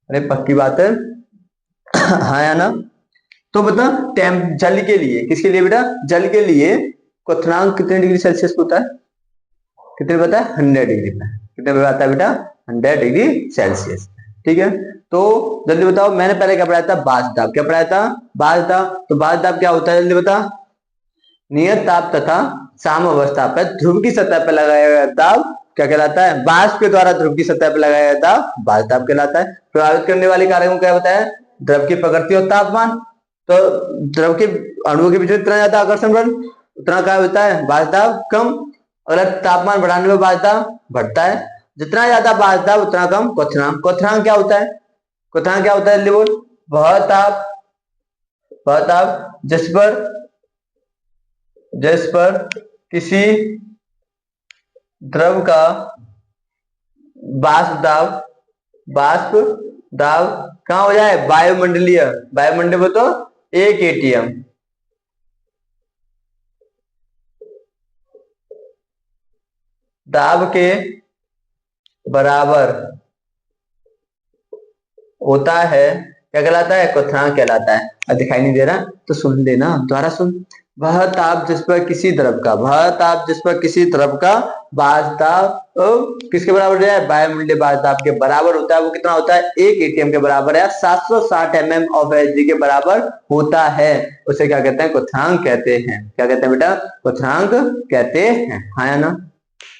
अरे पक्की बात है? हाँ या ना? तो बता, जल के लिए, किसके लिए बेटा? जल के लिए क्वथनांक कितने डिग्री सेल्सियस होता है? कितने पता है? 100 डिग्री पे। कितने पे आता है बेटा? 100 डिग्री सेल्सियस, ठीक है? तो जल्दी बताओ, मैंने पहले क्या पढ़ाया था? वाष्प दाब। क्या पढ़ाया था? वाष्प दाब। तो वाष्प दाब क्या होता है? जल्दी बता। नियत ताप तथा साम्यावस्था पर ध्रुव की सतह पर लगाया गया दाब क्या कहलाता है? वाष्प के द्वारा ध्रुव की सतह पर लगाया गया दाब वाष्प दाब कहलाता है। प्रभावित करने वाले कारकों क्या बताया? द्रव की प्रकृति और तापमान। तो द्रव के अणुओं के बीच में इतना ज्यादा आकर्षण बल, उतना क्या होता है? वाष्प दाब कम। अगर तापमान बढ़ाने में वाष्प दाब बढ़ता है, जितना ज्यादा वाष्प दाब उतना कम क्वथनांक। क्वथनांक क्या होता है? क्वथनांक क्या होता है? जल्दी बोल। वह ताप जिस पर जिस पर किसी द्रव का वाष्प दाब कहाँ हो जाए, वायुमंडलीय में तो 1 atm दाब के बराबर होता है, क्या कहलाता है, क्वथनांक कहलाता है। अब दिखाई नहीं दे रहा तो सुन लेना, दोबारा सुन। वह ताप जिस पर किसी द्रव का वाष्प दाब किसके बराबर हो जाए, वायुमंडलीय वाष्प दाब के बराबर होता है। वो कितना होता है, 1 atm के बराबर है, 760 mm ऑफ Hg के बराबर होता है। उसे क्या कहते हैं, क्वथनांक कहते हैं। क्या कहते हैं बेटा, क्वथनांक कहते हैं, हाँ या ना।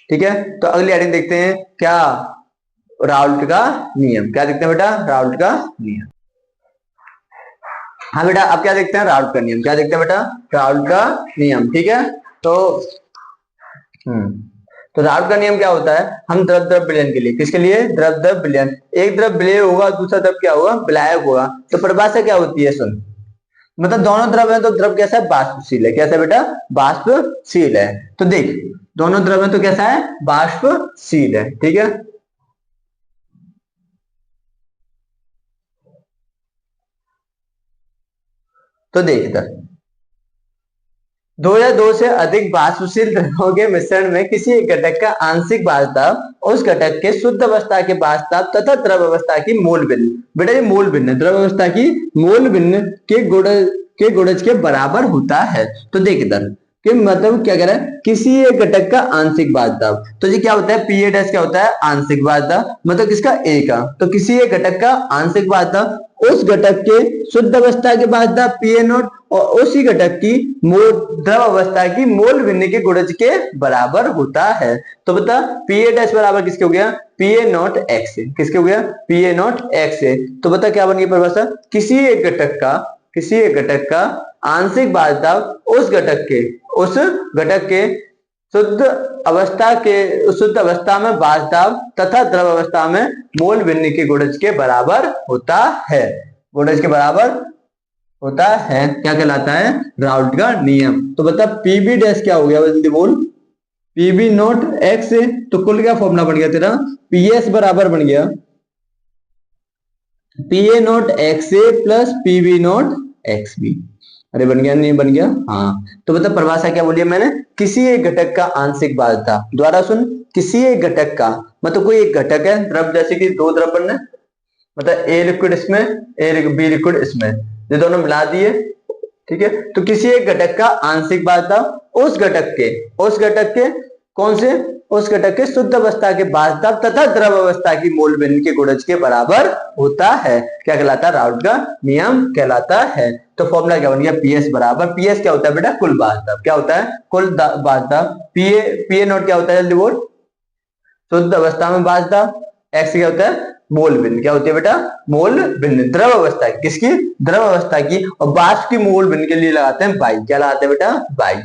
ठीक है, तो अगली हेडिंग देखते हैं, क्या, राउल्ट का नियम। क्या देखते हैं बेटा, राउल्ट का नियम। हाँ बेटा, अब क्या देखते हैं, राउल्ट का नियम। क्या देखते हैं बेटा, राउल्ट का नियम। ठीक है, तो तो राउल्ट का नियम क्या होता है, हम द्रव विलयन के लिए, किसके लिए, द्रव विलयन, एक द्रव विलेय होगा, दूसरा द्रव क्या होगा, विलायक होगा। तो परिभाषा क्या होती है, सुन, मतलब दोनों द्रव है तो द्रव कैसा है, बाष्पशील है। कैसा है बेटा, बाष्पशील है। तो देख, दोनों द्रव है तो कैसा है, बाष्पशील है। ठीक है, तो देख इधर, 2 या 2 से अधिक वाष्पशील द्रवों के मिश्रण में किसी एक घटक का आंशिक वाष्प दाब उस घटक के शुद्ध अवस्था के वाष्प दाब तथा द्रव अवस्था की मोल भिन्न, बेटा ये मोल भिन्न, द्रव अवस्था की मोल भिन्न के गुणज के बराबर होता है। तो देख इधर कि मतलब क्या कह रहा है, किसी एक घटक का आंशिक वाष्प दाब, तो ये क्या होता है, पीए डैश क्या होता है, आंशिक वाष्प दाब, मतलब किसका, ए का। तो किसी एक घटक का आंशिक वाष्प दाब उस घटक के शुद्ध अवस्था के वाष्प दाब पीए नॉट और उसी घटक की द्रव अवस्था की मोल भिन्न के गुणज के बराबर होता है। तो बता, पीए डैश बराबर किसके हो गया, पीए नॉट एक्स से। किसके हो गया, पीए नॉट एक्स से। तो बता क्या बन गई परिभाषा, किसी एक घटक का आंशिक वाष्प दाब उस घटक के शुद्ध अवस्था में वाष्प दाब तथा द्रव अवस्था में मोल भिन्न के गुणज के बराबर होता है, गुणज के बराबर होता है। क्या कहलाता है, राउल्ट का नियम। तो बता पीबी डैश क्या हो गया, जल्दी बोल, पीबी नॉट एक्स से। तो कुल क्या फॉर्मूला बन गया तेरा, पीएस बराबर बन गया PA naught X A plus PB naught X B. अरे बन गया, नहीं बन गया, हाँ। तो मतलब परिभाषा क्या बोली है मैंने, किसी एक घटक का आंशिक वाष्प दाब, द्वारा सुन, किसी एक घटक का, मतलब कोई एक घटक है द्रव, जैसे कि 2 द्रव बनने, मतलब ए लिक्विड इसमें, बी लिक्विड इसमें, ये दोनों मिला दिए। ठीक है, तो किसी एक घटक का आंशिक वाष्प दाब उस घटक के कौन से, उस घटक के शुद्ध अवस्था के वाष्प दाब तथा द्रव अवस्था की मोल भिन्न के गुणज के बराबर होता है। क्या कहलाता है, राउल्ट का नियम कहलाता है। तो फॉर्मूला क्या बन गया, पीएस बराबर, पीएस क्या होता है बेटा, कुल वाष्प दाब। क्या होता है, कुल वाष्प दाब। पीए नॉट क्या होता है, जल्दी बोल, शुद्ध अवस्था में वाष्प दाब। एक्स क्या होता है, मोल भिन्न। क्या होती है बेटा, मोल भिन्न, द्रव अवस्था की, किसकी, द्रव अवस्था की। और वाष्प की मोल भिन्न के लिए लगाते हैं बाई। क्या लगाते हैं बेटा, बाई।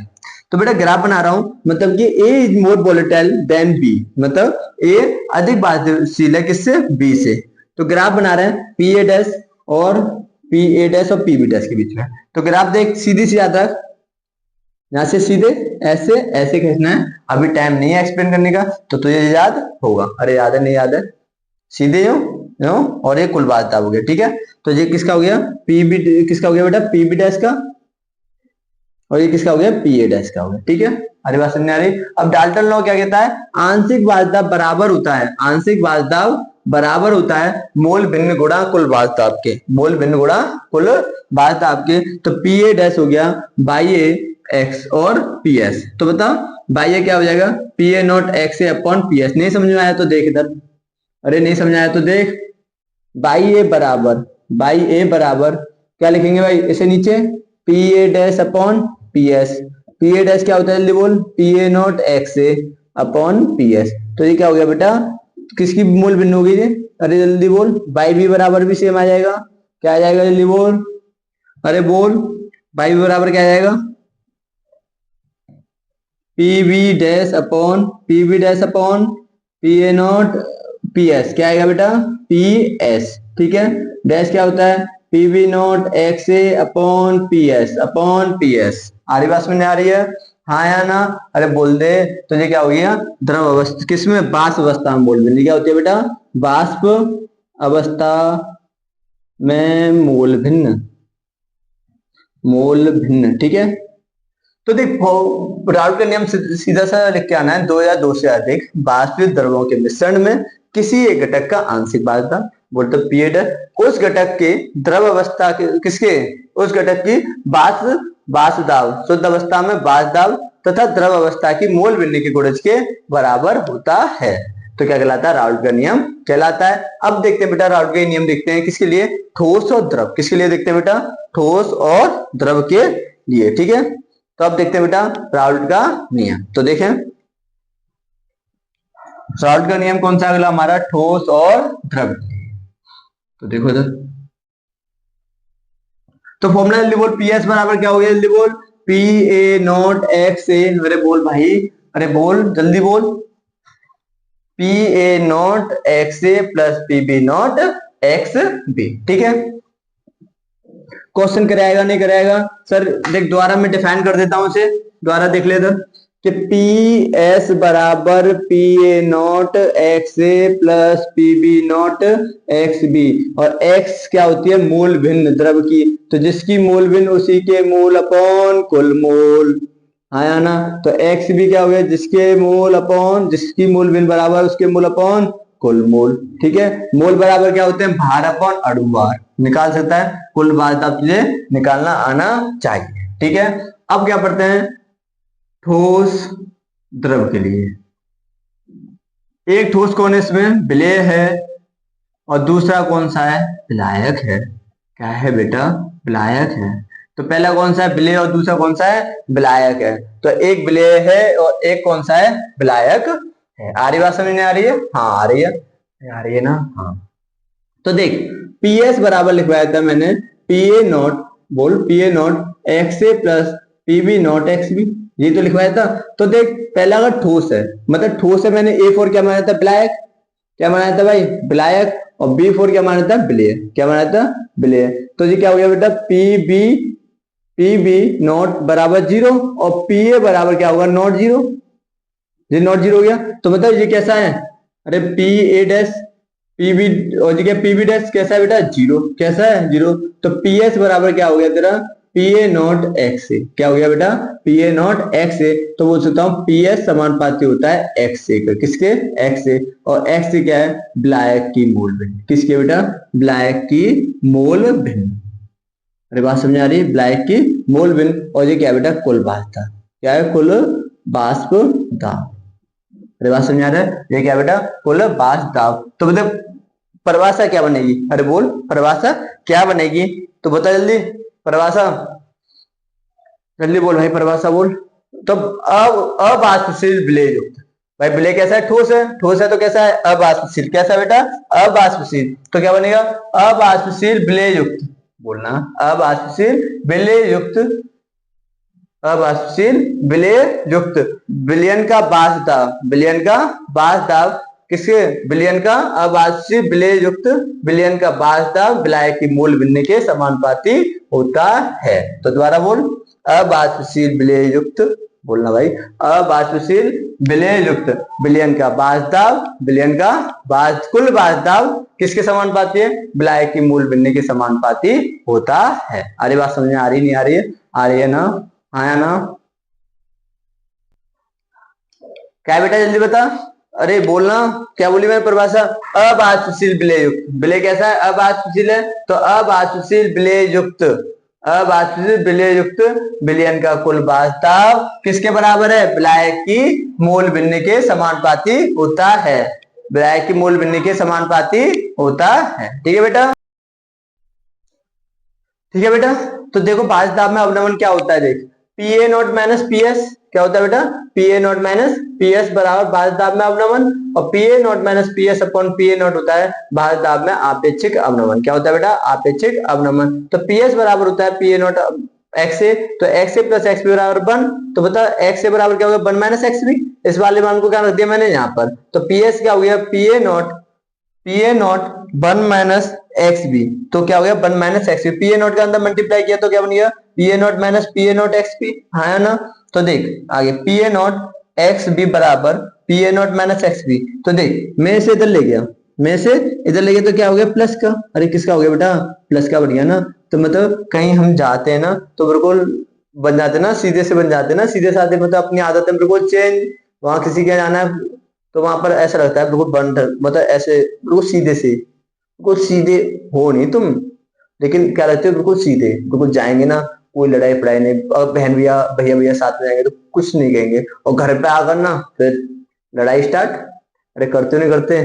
तो बेटा ग्राफ बना रहा हूं, मतलब कि A is more volatile than B, मतलब A अधिक वाष्पशील है किससे, B से। तो ग्राफ बना रहे हैं पीए डैश और पीए डैश और पीबी डैश के बीच में। तो ग्राफ देख, सीधी सी याद रख, यहां से सीधे ऐसे ऐसे खींचना है। अभी टाइम नहीं है एक्सप्लेन करने का, तो तुझे याद होगा। अरे याद है, नहीं याद है, सीधे यूं और ये कुल वाष्प दाब हो गया। ठीक है, तो ये किसका हो गया, पीबी, किसका हो गया बेटा, पीबी डैश का, और ये किसका हो गया, पीए डैश का हो गया। ठीक है, अरे बात समझ आ रही। अब डाल्टन लॉ क्या कहता है, आंशिक वाष्प दाब बराबर होता है, आंशिक वाष्प दाब बराबर होता है मोल भिन्न गुणा कुल वाष्प दाब के, मोल भिन्न गुणा कुल वाष्प दाब के। तो पीए डैश हो गया बाई ए एक्स और पीएस। तो बता बाई ए क्या हो जाएगा, PA naught X A upon PS. नहीं समझ में आया तो देख इधर, अरे नहीं समझ आया तो देख, बाई ए बराबर क्या लिखेंगे भाई, इसे नीचे P A dash upon P S. P A dash क्या होता है, जल्दी बोल, P A not X A upon P S. तो ये क्या हो गया बेटा, किसकी मूल भिन्न होगी ये, अरे जल्दी बोल, बाई बी बराबर भी सेम आ जाएगा। क्या आ जाएगा, जल्दी बोल, अरे बोल, बाई बी बराबर क्या आ जाएगा, P B dash upon P A not P S. क्या आएगा बेटा, पी एस। ठीक है, डैश क्या होता है, PV naught X A upon P S आ रही बात समझ में आ रही है। हाँ या ना? अरे बोल दे। तो ये क्या हो गया? द्रव अवस्था, किसमें? वाष्प अवस्था में बोल दे। क्या होती है बेटा? वाष्प अवस्था में मोल भिन्न, मोल भिन्न, ठीक है। तो देख राउल का नियम सीधा सा लिख के आना है, दो या दो से अधिक वाष्पित द्रवों के मिश्रण में किसी एक घटक का आंशिक बाध्यता, बोलते पीएड, उस घटक के द्रव अवस्था के, किसके? उस घटक की वाष्प वाष्प दाब, शुद्ध अवस्था में वाष्प दाब तथा द्रव अवस्था की मोल भिन्न के गुणज के बराबर होता है। तो क्या कहलाता है? राउल का नियम कहलाता है। अब देखते हैं बेटा, राउल के नियम देखते हैं किसके लिए? ठोस और द्रव। किसके लिए देखते हैं बेटा? ठोस और द्रव के लिए, ठीक है। तो अब देखते हैं बेटा राउल्ट का नियम। तो देखें राउल्ट का नियम कौन सा अगला हमारा? ठोस और द्रव। तो देखो इधर, तो फॉर्मूला जल्दी बोल। पी एस बराबर क्या हो गया? जल्दी बोल। P A not X A. अरे बोल भाई, अरे बोल जल्दी बोल। P A not X A plus P B not X B, ठीक है। क्वेश्चन कराएगा नहीं कराएगा? सर देख द्वारा मैं डिफाइन कर देता हूं इसे, द्वारा देख ले इधर कि पी एस बराबर P A not X A plus P B not X B, और एक्स क्या होती है? मूल भिन्न द्रव की, तो जिसकी मूल भिन्न उसी के मूल अपॉन कुल मूल, आया ना? तो एक्स भी क्या हो गया? जिसके मूल अपॉन, जिसकी मूल भिन्न बराबर उसके मूल अपॉन कुल मूल, ठीक है। मूल बराबर क्या होते हैं? भार अपॉन अणु भार, निकाल सकता है कुल भार, तब तुझे निकालना आना चाहिए, ठीक है। अब क्या पढ़ते हैं? ठोस द्रव के लिए एक ठोस कौन है इसमें? विलेय है, और दूसरा कौन सा है? विलायक है। क्या है बेटा? विलायक है। तो पहला कौन सा है? विलेय, और दूसरा कौन सा है? विलायक है। तो एक विलेय है और एक कौन सा है? विलायक है। आ रही बात समझ में? आ रही है? हाँ आ रही है, आ रही है ना? हाँ। तो देख पी एस बराबर लिखवाया था मैंने, पी ए नॉट, बोल P A not X A plus P B not X B, ये तो लिखवाया था। तो देख पहला अगर ठोस है, मतलब ठोस है, मैंने ए फोर क्या माना था? विलायक। क्या बनाया था भाई? विलायक। और बी फोर क्या माना था? विलेय। क्या बनाया था? विलेय। तो ये क्या हो गया बेटा? पी बी नॉट बराबर जीरो, और पी ए बराबर क्या होगा? Not zero. ये नॉट जीरो हो गया, तो मतलब ये कैसा है? अरे P A dash P B, और ये पी बी डैश कैसा है बेटा? जीरो। कैसा है? जीरो। तो पी एस बराबर क्या हो गया तेरा? पी ए नॉट एक्स ए। क्या हो गया बेटा? पी ए नॉट एक्स ए। तो बोल सकता हूँ पी एस समानुपाती होता है एक्स ए का। किसके? एक्स ए। और एक्स ए क्या है? विलायक की मोल भिन्न। किसके बेटा? विलायक की मोल भिन्न। अरे बात समझ आ रही है? विलायक की मोल भिन्न। और ये क्या है बेटा? कुल वाष्प। क्या है? कुल वाष्प दाब। अरे बात समझ आ रहा है? ये क्या बेटा? कुल वाष्प दाब। तो मतलब परिभाषा क्या बनेगी? अरे बोल परिभाषा क्या बनेगी? तो बता जल्दी परिभाषा, जल्दी बोल भाई परिभाषा बोल। तो अब अवाष्पशील विलेय युक्त, भाई विलेय कैसा है? ठोस है। ठोस है तो कैसा है? अवाष्पशील। कैसा है बेटा? अवाष्पशील। तो क्या बनेगा? अवाष्पशील विलेय युक्त, बोलना अवाष्पशील विलेय युक्त, अवाष्पशील विलेय युक्त विलयन का वाष्प दाब, विलयन का वाष्प दाब किसके? विलयन का अवाष्पशील विलेय युक्त विलयन का वाष्प दाब विलायक की मोल भिन्न के समानुपाती होता है। तो दोबारा बोल, अवाष्पशील विलेय युक्त, बोलना भाई, अवाष्पशील विलेय युक्त विलयन का वाष्प दाब, विलयन का वाष्प कुल वाष्प दाब किसके समानुपाती है? विलायक की मोल भिन्न के समानुपाती होता है। अरे बात समझ में आ रही नहीं आ रही है? आ रही है ना? आया ना? क्या बेटा जल्दी बता। अरे बोलना, क्या बोली मैंने परिभाषा? अवाष्पशील विलेय युक्त। विलेय कैसा है? अवाष्पशील है, तो अवाष्पशील विलेय युक्त, अवाष्पशील विलेय युक्त विलयन का कुल वाष्प दाब किसके बराबर है? विलायक की मोल भिन्न के समानुपाती होता है। विलायक की मोल भिन्न के समानुपाती होता है, ठीक है बेटा? ठीक है बेटा। तो देखो वाष्प दाब में अवनमन क्या होता है? देख P A not minus P S, क्या होता है बेटा? P A not minus P S बराबर वाष्प दाब में अवनमन, और P A not minus P S upon P A not होता है वाष्प दाब में आपेक्षिक अवनमन। क्या होता है बेटा? आपेक्षिक अवनमन। तो पी एस बराबर होता है पी ए नॉट एक्स ए, तो x A plus X B बराबर 1। तो बता एक्स ए बराबर क्या होगा? 1 माइनस एक्स बी। इस वाले मान को क्या रख दिया मैंने यहाँ पर? तो पी एस क्या हो गया? P A naught 1 minus X B. तो क्या हो गया? 1 minus X B. P A naught के अंदर मल्टीप्लाई किया तो क्या बन गया? P A not minus P A not X B, हाँ ना? तो देख आगे P A not X B बराबर P A not minus X B. तो देख मैं इसे इधर ले गया, मैं से इधर ले गया तो क्या हो गया प्लस का, अरे किसका हो गया बेटा प्लस का बन गया ना। तो मतलब कहीं हम जाते हैं ना तो बिल्कुल बन जाते ना, सीधे से बन जाते ना, सीधे साधे मतलब अपनी आदत है बिल्कुल चेंज। वहां किसी के जाना है तो वहां पर ऐसा लगता है बिल्कुल बन मतलब ऐसे बिल्कुल सीधे से, बिल्कुल सीधे हो नहीं तुम, लेकिन क्या लगते हो बिल्कुल सीधे, बिल्कुल जाएंगे ना कोई लड़ाई फड़ाई नहीं, और बहन भैया भैया भैया साथ में जाएंगे तो कुछ नहीं कहेंगे, और घर पे आकर ना फिर लड़ाई स्टार्ट, अरे करते नहीं करते।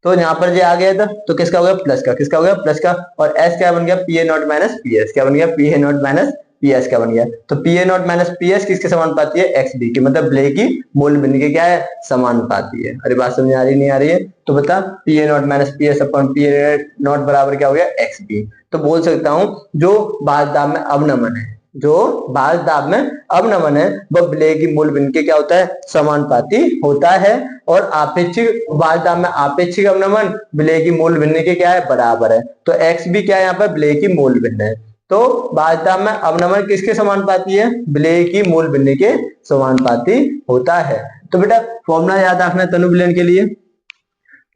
तो यहाँ पर जो आ गया था तो किसका हो गया प्लस का, किसका हो गया प्लस का, और एस क्या बन गया P A not minus P S, क्या बन गया P A not minus P S क्या बन गया। तो P A not minus P S किसके समानुपाती है एक्स बी की, मतलब ब्ले की मूल बिंदु के क्या है समानुपाती है। अरे बात समझ आ रही नहीं आ रही है, तो बता P A not minus P S upon P A not बराबर क्या हो गया एक्स बी। तो बोल सकता हूं जो बाह्य दाब में अवनमन है, जो बाह्य दाब में अवनमन है वह विलेय की मूल बिंदु के क्या होता है समानुपाती होता है, और आपेक्षिक बाह्य दाब में आपेक्षिक अवनमन विलेय की मूल बिंदु के क्या है बराबर है। तो एक्स भी क्या है यहाँ पर विलेय की मूल बिंदु है। तो बाह्य दाब में अवनमन किसके समानुपाती है, विलेय की मूल बिंदु के समानुपाती होता है। तो बेटा फॉर्मूला याद रखना तनु विलयन के लिए,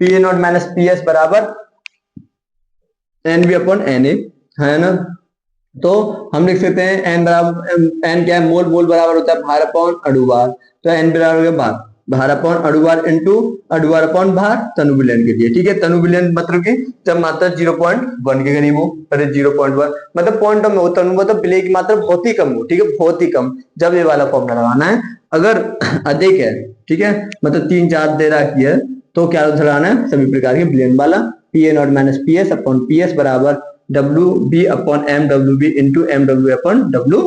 P A not minus P S बराबर N B upon N A, है ना। तो हम लिख सकते हैं एन बराबर एन क्या है मोल, मोल बराबर होता है भार अपॉन अणुभार, तो एन बराबर हो गया भार, भार अपॉन अणुभार इंटू अणुभार अपॉन भार तनु विलयन के लिए। ठीक है, तनु विलयन मतलब कि जब मात्रा 0.1 के करीब हो, अरे 0.1 मतलब पॉइंट में हो, तनु मतलब विलेय की मात्रा बहुत ही कम हो, ठीक है बहुत ही कम, जब ये वाला फॉर्मूला लगाना है। अगर अधिक है, ठीक है मतलब 3-4 दे रखी है तो क्या लगाना है सभी प्रकार के विलयन वाला, P A not minus P S upon P S बराबर W B upon M W B into M W upon W.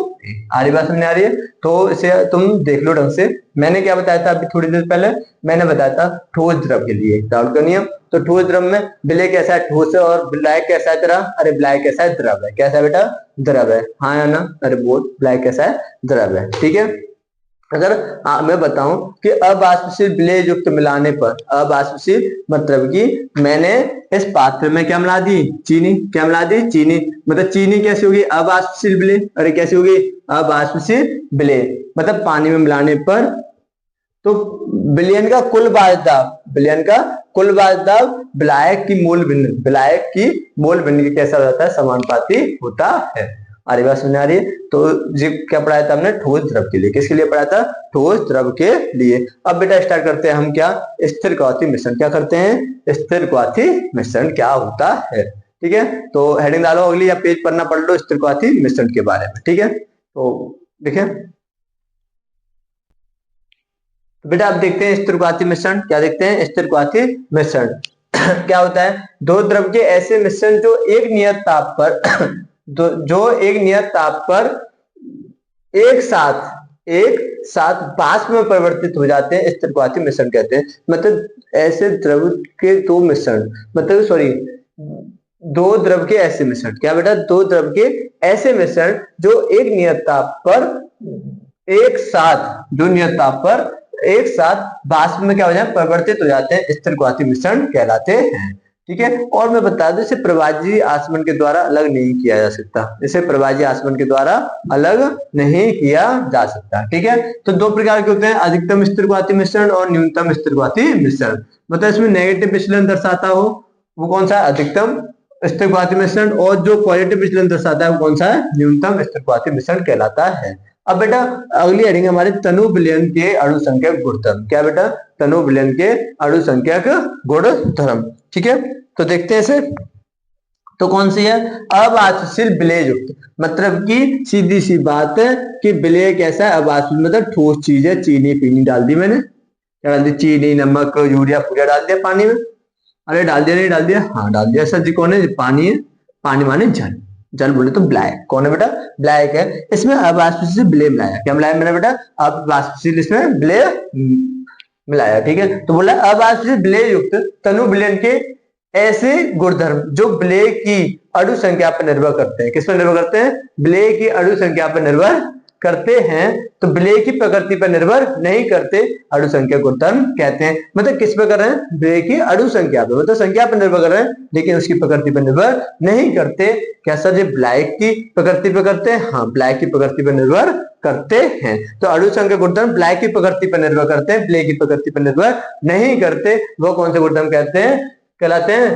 आ रही बात समझ आ रही है, तो इसे तुम देख लो ढंग से। मैंने क्या बताया था अभी थोड़ी देर पहले, मैंने बताया था ठोस द्रव के लिए डाउट का नियम। तो ठोस द्रव में विलेय कैसा है ठोस है, और विलायक कैसा है तेरा, अरे विलायक कैसा है द्रव है, कैसा है बेटा द्रव है, हाँ या ना, अरे बोल विलायक कैसा है द्रव है। ठीक है, अगर मैं बताऊं कि अबाष्पशील विलेय युक्त मिलाने पर, अबाष्पशील मतलब कि मैंने इस पात्र में क्या मिला दी चीनी, क्या मिला दी चीनी, मतलब चीनी कैसी होगी अबाष्पशील विलेय, अरे कैसी होगी अबाष्पशील विलेय, मतलब पानी में मिलाने पर तो विलयन का कुल बाह्य दाब, विलयन का कुल बाह्य दाब विलायक की मूल बिंदु, विलायक की मूल बिंदु के कैसा होता है समानुपाती होता है। आ रही बात समझ आ रही है, तो जी क्या पढ़ाया था हमने ठोस द्रव के लिए, किसके लिए पढ़ाया था ठोस द्रव के लिए। अब बेटा स्टार्ट करते हैं हम क्या स्थिर क्वाथी मिश्रण, क्या करते हैं स्थिर क्वाथी मिश्रण क्या होता है। ठीक है, तो हेडिंग डालो अगली या पेज पढ़ना पढ़ लो स्थिर क्वाथी मिश्रण के बारे में। ठीक है, तो देखिए तो बेटा अब देखते हैं स्थिर क्वाथी मिश्रण, क्या देखते हैं स्थिर क्वाथी मिश्रण क्या होता है, दो द्रव के ऐसे मिश्रण जो एक नियत ताप पर जो एक नियत ताप पर एक साथ वाष्प में परिवर्तित हो जाते हैं स्थिर क्वाथी मिश्रण कहते हैं। मतलब ऐसे द्रव के दो मिश्रण, मतलब सॉरी दो द्रव के ऐसे मिश्रण, क्या बेटा दो द्रव के ऐसे मिश्रण जो एक नियत ताप पर एक साथ, जो नियत ताप पर एक साथ वाष्प में क्या हो जाए परिवर्तित हो जाते हैं स्थिर क्वाथी मिश्रण कहलाते हैं। ठीक है, और मैं बता दूं इसे प्रवाजी आसमन के द्वारा अलग नहीं किया जा सकता, इसे प्रवाजी आसमन के द्वारा अलग नहीं किया जा सकता। ठीक है, तो दो प्रकार के होते हैं अधिकतम स्थिर क्वाथी मिश्रण और न्यूनतम स्थिर क्वाथी मिश्रण, मतलब इसमें नेगेटिव विचलन दर्शाता हो वो कौन सा है अधिकतम स्थिर क्वाथी मिश्रण, और जो पॉजिटिव विचलन दर्शाता है वो कौन सा है न्यूनतम स्थिर क्वाथी मिश्रण कहलाता है। अब बेटा अगली हेडिंग हमारे तनु विलयन के अणु संख्यक गुणधर्म, क्या बेटा तनु विलयन के अणु संख्यक गुणधर्म। ठीक है, तो देखते हैं इसे, तो कौन सी है अबाष्पशील विलेय युक्त, मतलब कि सीधी सी बात है कि विलेय कैसा है अबाष्पशील मतलब ठोस चीज है, चीनी पीनी डाल दी मैंने, क्या डाल दी चीनी नमक यूरिया पूरा डाल दिया पानी में, अरे डाल दिया नहीं डाल दिया, हाँ डाल दिया सर जी, कौन है पानी है, पानी माने जल, जल बोले तो ब्लैक, कौन है बेटा ब्लैक है, इसमें अबाष्पशील विलेय मिलाया, क्या मिलाया मैंने बेटा अबाष्पशील इसमें विलेय मिलाया। ठीक है, तो बोला अबाष्पशील विलेय युक्त तनु विलयन के ऐसे गुणधर्म जो विलेय की अणु संख्या पर निर्भर करते हैं, किस पर निर्भर करते हैं विलेय की अणु संख्या पर निर्भर करते हैं तो विलेय की प्रकृति पर निर्भर नहीं करते, अणु संख्या गुणधर्म कहते हैं। मतलब किस पर कर रहे हैं? विलेय की अणु संख्या पर, मतलब संख्या पर निर्भर कर रहे हैं लेकिन उसकी प्रकृति पर निर्भर नहीं करते। क्या सर जी ब्लैक की प्रकृति पर करते हैं? हाँ, ब्लैक की प्रकृति पर निर्भर करते हैं। तो अणु संख्या गुणधर्म ब्लैक की प्रकृति पर निर्भर करते हैं, विलेय की प्रकृति पर निर्भर नहीं करते। वो कौन से गुणधर्म कहलाते हैं?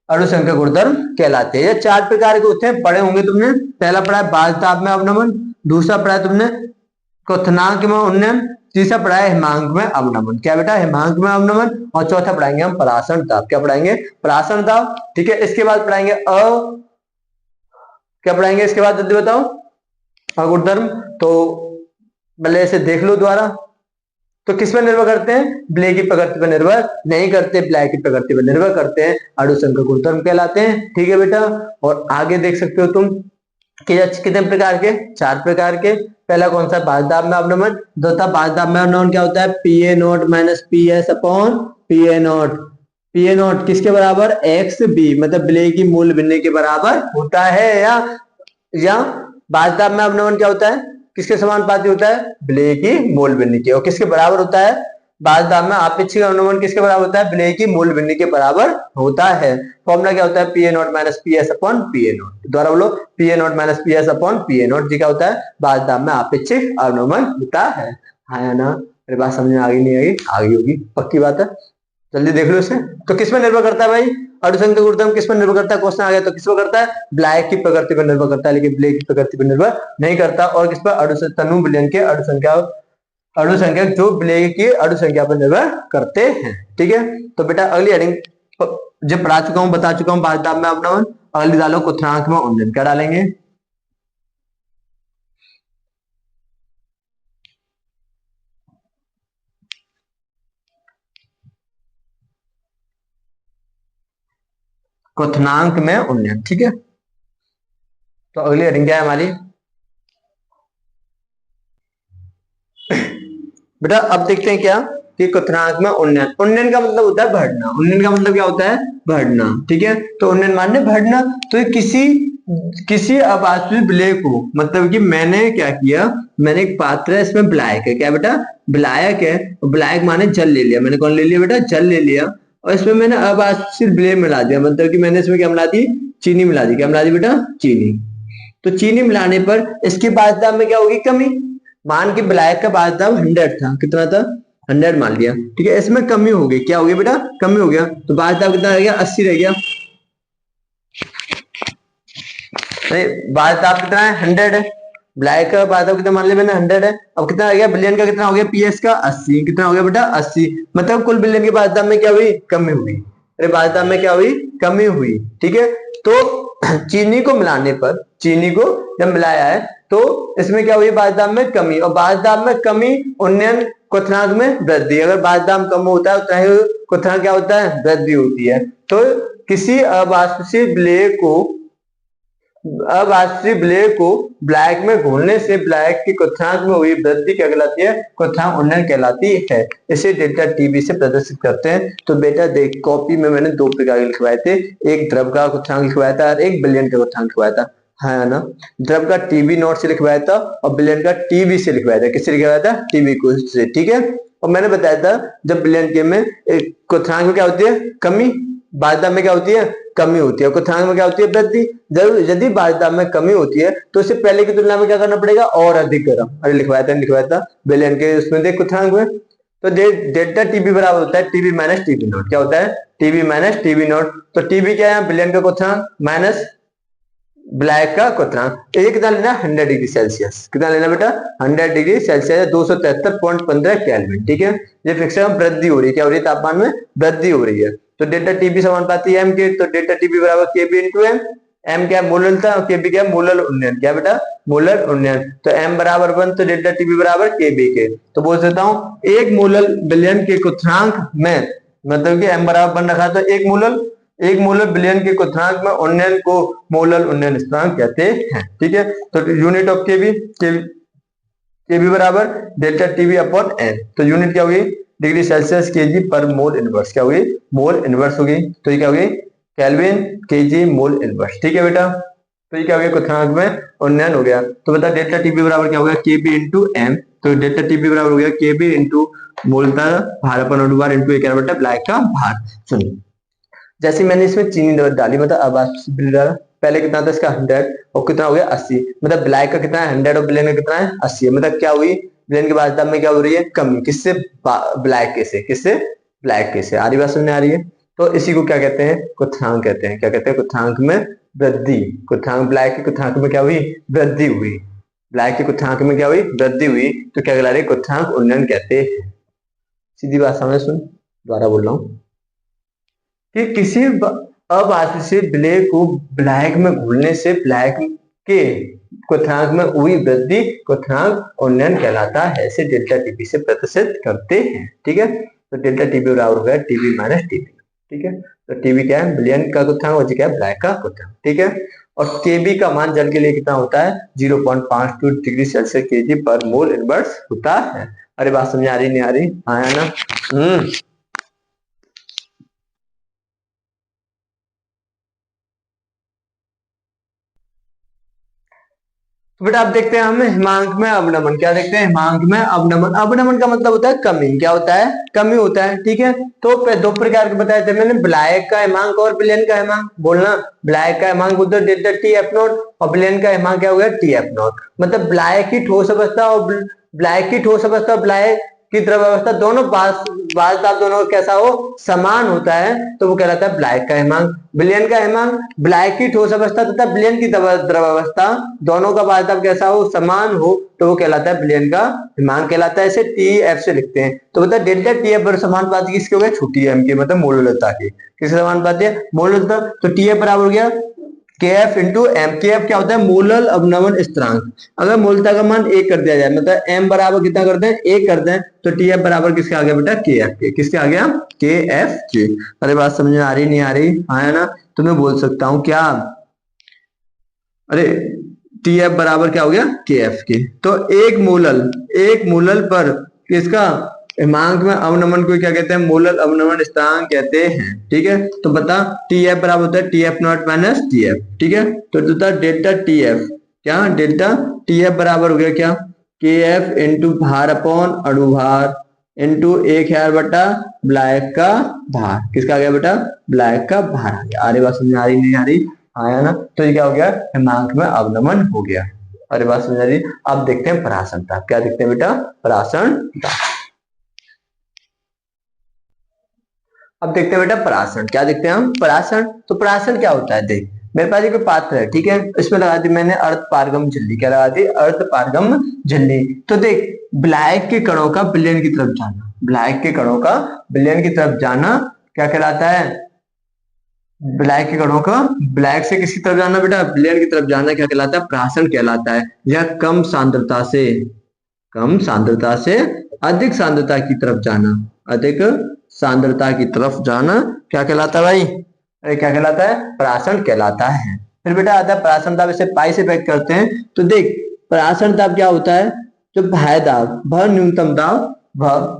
अणु संख्या गुणधर्म कहलाते हैं। ये 4 प्रकार के होते हैं, पढ़े होंगे तुमने। पहला पढ़ा है बाध्यताप में अवनमन, दूसरा पढ़ा है तुमने क्वथनांक में उन्नयन, तीसरा पढ़ा है हिमांक में अवनमन। क्या बेटा? हिमांक में अवनमन। और चौथा पढ़ाएंगे हम परासरण दाब। क्या पढ़ाएंगे? परासरण दाब। ठीक है, इसके बाद पढ़ाएंगे क्या पढ़ाएंगे इसके बाद? जल्दी बताओ। अगुणधर्म तो भले इसे देख लो द्वारा। तो किस पर निर्भर करते हैं? विलेय की प्रकृति पर निर्भर नहीं करते, ब्लैक की प्रकृति पर निर्भर करते हैं, अणु संख्या गुणधर्म कहलाते हैं। ठीक है बेटा, और आगे देख सकते हो तुम कि कितने प्रकार के? 4 प्रकार के। पहला कौन सा? बाध्यताप में अवनमन। दूसरा बाध्यताप में अवनमन क्या होता है? PA0 minus PS upon PA0। PA0 किसके बराबर? XB, मतलब विलेय की मूल भिन्नता के बराबर होता है। या बाध्यताप में अवनमन क्या होता है? किसके समानुपाती होता है? विलेय की मूल भिन्नता। और किसके बराबर होता है? बाध्यताप में आपेक्षिक अवनमन किसके बराबर होता है? विलेय की मूल भिन्नता के बराबर होता है। फॉर्मूला क्या होता है? PA0 minus PS upon PA0। दोबारा बोलो, PA0 minus PS upon PA0 जी क्या होता है? बाध्यताप में आपेक्षिक अवनमन होता है। हाँ या ना? मेरी बात समझ में आ गई? नहीं आई? आ गई होगी, पक्की बात है। जल्दी देख लो इसे। तो किस पर निर्भर करता है भाई? अणु संख्या गुणधर्म किस पर निर्भर करता है? क्वेश्चन आ गया तो किस पर करता है? ब्लैक की प्रकृति पर निर्भर करता है, लेकिन विलेय की प्रकृति पर निर्भर नहीं करता। और किस पर? तनु विलयन के अणु संख्या जो विलेय की अणु संख्या पर निर्भर करते हैं। ठीक है, तो बेटा अगली हेडिंग जब पढ़ा चुका हूं, बता चुका हूं बाध्यताप में अवनमन। अगली डालो क्वथनांक में उन्नयन। क्या डालेंगे? क्वथनांक में उन्नयन। ठीक है, तो अगली हेडिंग क्या है हमारी? बेटा अब देखते हैं क्या कि क्वथनांक में उन्नयन। उन्नयन का मतलब होता है बढ़ना। उन्नयन का मतलब क्या होता है? बढ़ना। ठीक है, तो उन्नयन माने बढ़ना। तो ये किसी अवास्तविक विलेय को, मतलब कि मैंने क्या किया, मैंने एक पात्र है, इसमें विलायक है। क्या बेटा? विलायक है। विलायक माने जल ले लिया। मैंने कौन ले लिया बेटा? जल ले लिया। और इसमें मैंने अवास्तविक विलेय मिला दिया, मतलब कि मैंने इसमें क्या मिला दी? चीनी मिला दी। क्या मिला दी बेटा? चीनी। तो चीनी मिलाने पर इसकी बाध्यता में क्या होगी? कमी। मान के विलायक का बाध्यता 100 था, कितना था? 100 मान लिया। ठीक है, इसमें कमी हो गई। क्या हो गया बेटा? कमी हो गया। तो बाध्यता कितना रह गया? 80 रह गया। बाध्यता कितना है? 100 है। विलायक का बाध्यता कितना मान लिया मैंने? 100 है। अब कितना रह गया? विलयन का कितना हो गया? PS का 80। कितना हो गया बेटा? 80। मतलब कुल विलयन की बाध्यता में क्या हुई? कमी हुई। अरे बाध्यता में क्या हुई? कमी हुई। ठीक है, तो चीनी को मिलाने पर, चीनी को जब मिलाया है तो इसमें क्या हुई? बाध्यता में कमी। और बाध्यता में कमी उन्नयन, क्वथनांक में वृद्धि। अगर बाध्यता कम होता है उतना ही क्वथनांक क्या होता है? वृद्धि होती है। तो किसी अवास्तविक विलेय को ब्लैक में घोलने से ब्लैक की क्वथनांक में हुई वृद्धि क्या कहलाती है? क्वथनांक उन्नयन कहलाती है। इसे डेल्टा टीबी से प्रदर्शित करते हैं। तो बेटा देख, कॉपी में मैंने 2 प्रकार के लिखवाए थे, एक द्रव का क्वथनांक लिखवाया था और एक विलयन का क्वथनांक लिखवाया था। है ना? द्रव का TB0 से लिखवाया था और विलयन का TB से लिखवाया था। किससे लिखवाया था? TB को से। ठीक है, और मैंने बताया था जब विलयन के में क्वथनांक में क्या होती है? कमी, बाध्यता में क्या होती है? कमी होती है। क्वथनांक में क्या होती है? वृद्धि। यदि बाध्यता में कमी होती है तो इससे पहले की तुलना में क्या करना पड़ेगा? और अधिक गर्म। अरे लिखवाया था विलयन के उसमें देख क्वथनांक में। तो डेल्टा टीबी बराबर होता है TB माइनस TB0। क्या होता है? TB minus TB0। तो TB क्या है? विलयन का क्वथनांक माइनस ब्लैक का क्वथनांक। तो ये कितना लेना? 100 डिग्री सेल्सियस। कितना लेना बेटा? 100 डिग्री सेल्सियस, 273.15 केल्विन। ठीक है, ये फ्रिक्शन में वृद्धि हो रही है। क्या हो रही है? तापमान में वृद्धि हो रही है। तो डेल्टा टीबी समानुपाती एम के, तो डेल्टा टीबी बराबर केबी इंटू एम। एम क्या? मोलल था, और केबी क्या? मोलल उन्नयन। क्या बेटा? मोलल उन्नयन। तो एम बराबर 1, तो डेल्टा टीबी बराबर केबी के। तो बोल सकता हूं एक मोलल विलयन के क्वथनांक में, मतलब कि एम बराबर 1 रखा, तो एक मोलर विलयन के क्वथनांक में उन्नयन को मोलल उन्नयन स्थिरांक कहते हैं। ठीक है, तो यूनिट ऑफ केबी बराबर डेल्टा टीबी अपॉन एन। तो यूनिट क्या होगी? डिग्री सेल्सियस केजी पर मोल इनवर्स। क्या होगी? मोल इनवर्स होगी। तो ये क्या होगी? Kelvin KG mole inverse. ठीक है बेटा, तो ये क्या हो गया, क्वथनांक में उन्नयन हो गया। तो बता डेल्टा टीबी बराबर क्या हो गया, केबी इंटू एम। तो डेल्टा टीबी बराबर हो गया केबी इंटू मूलतः भार अपन अनुभार इंटू एक बटा ब्लैक का भार। सुनिए, जैसे मैंने इसमें चीनी डाली, मतलब अब पहले कितना था इसका 100 और कितना हो गया 80, मतलब ब्लैक का कितना है 100 और ब्लेन का कितना है 80 है। मतलब क्या हुई, ब्लेन के बाद में क्या हो रही है, कमी, किससे, ब्लैक के से, किससे, ब्लैक के से। आ रही बात समझ में आ रही है। तो इसी को क्या कहते हैं, क्वथनांक कहते हैं। क्या कहते हैं, क्वथनांक में वृद्धि। क्वथनांक ब्लैक के क्वथनांक में क्या हुई, वृद्धि हुई। ब्लैक के क्वथनांक में क्या हुई, वृद्धि हुई। तो क्या कहला रहे, क्वथनांक उन्नयन कहते हैं। सीधी बात समझ, सुन दोबारा बोल रहा हूं कि किसी अबाधित से ब्लैक को ब्लैक में घुलने से ब्लैक के क्वथनांक में हुई वृद्धि क्वथनांक उन्नयन कहलाता है। इसे डेल्टा टीबी से प्रदर्शित करते हैं। ठीक है, तो डेल्टा टीबी बराबर हो गया टीबी माइनस टीबी। ठीक है, तो टीबी क्या है, ब्लियन का क्वथनांक, और क्या है, ब्लैक का क्वथनांक। ठीक है, और केबी का मान जल के लिए कितना होता है, 0.52 डिग्री सेल्सियस केजी पर मोल इनवर्स होता है। अरे बात समझ आ रही नहीं आ रही, आया ना। तो बेटा आप देखते हैं हम हिमांक में अवनमन, क्या देखते हैं, हिमांक में अवनमन। अवनमन का मतलब होता है कमी, क्या होता है, कमी होता है। ठीक है, तो दो प्रकार के बताए थे मैंने, ब्लैक का हिमांक और ब्लियन का हिमांक। बोलना, ब्लैक का हिमांक बोलते डेल्टा टी एफ नॉट और ब्लियन का हिमांक क्या हो गया, टी एफ नॉट। मतलब ब्लैक की ठोस अवस्था और ब्लैक की ठोस अवस्था, ब्लैक की द्रव अवस्था, दोनों वास्तव दोनों कैसा हो, समान होता है, तो वो कहलाता है ब्लैक का हिमांक। ब्लियन का हिमांक, ब्लैक की ठोस अवस्था तथा ब्लियन की द्रव अवस्था दोनों का वास्तव कैसा हो, समान हो, तो वो कहलाता है ब्लियन का हिमांक कहलाता है। इसे टी एफ से लिखते हैं। तो बता डेल्टा टी एफ समानुपाती किसके हो गया, छोटी एम के, मतलब मोलुलता के। किसके समानुपाती है, मोलुलता। तो टी एफ बराबर हो गया के एफ इंटू एम। के एफ क्या होता है, मोलल अवनमन स्थिरांक। अगर मोलता का मान 1 कर दिया जाए, मतलब एम बराबर कितना करते हैं, 1 करते हैं, तो टी एफ बराबर किसके आ गया बेटा, के एफ के। किसके आ गया, के एफ के। अरे बात समझ में आ रही नहीं आ रही, हाँ ना। तो मैं बोल सकता हूं क्या, अरे टी एफ बराबर क्या हो गया, के एफ के। तो एक मोलल पर किसका हिमांक में अवनमन को क्या कहते हैं, मोलल अवनमन स्थिरांक कहते हैं। ठीक है, तो बता टी एफ बराबर होता है T F not minus T F. ठीक है, तो होता है डेल्टा टी एफ, क्या डेल्टा टी एफ बराबर हो गया क्या, के एफ इंटू भार अपॉन अणुभार इंटू 1 बटा ब्लैक का भार। किसका आ गया बेटा, ब्लैक का भार आ गया। अरे बात समझ आ रही नहीं आ रही, आया ना। तो ये क्या हो गया, हिमांक में अवनमन हो गया। अरे बात समझ आ रही। अब देखते हैं परासरण ताप, क्या देखते हैं बेटा, परासरण ताप। अब देखते हैं बेटा परासरण, क्या देखते हैं हम, परासरण। तो परासरण क्या होता है, देख मेरे पास एक पात्र है, ठीक है, इसमें लगा दी मैंने अर्ध पारगम झिल्ली। क्या लगा दी, अर्ध पारगम झिल्ली। तो देख ब्लैक के कणों का विलयन की तरफ जाना, ब्लैक के कणों का विलयन की तरफ जाना क्या कहलाता है, ब्लैक के कणों का ब्लैक से किसकी तरफ जाना बेटा, विलयन की तरफ जाना क्या कहलाता है, परासरण कहलाता है। यह कम सांद्रता से अधिक सांद्रता की तरफ जाना, अधिक सांद्रता की तरफ जाना क्या कहलाता है भाई, अरे क्या कहलाता है, परासरण कहलाता है। फिर बेटा आता है परासरण दाब, इसे पाई से व्यक्त करते हैं। तो देख परासरण दाब क्या होता है, जो बाह्य दाब व न्यूनतम दाब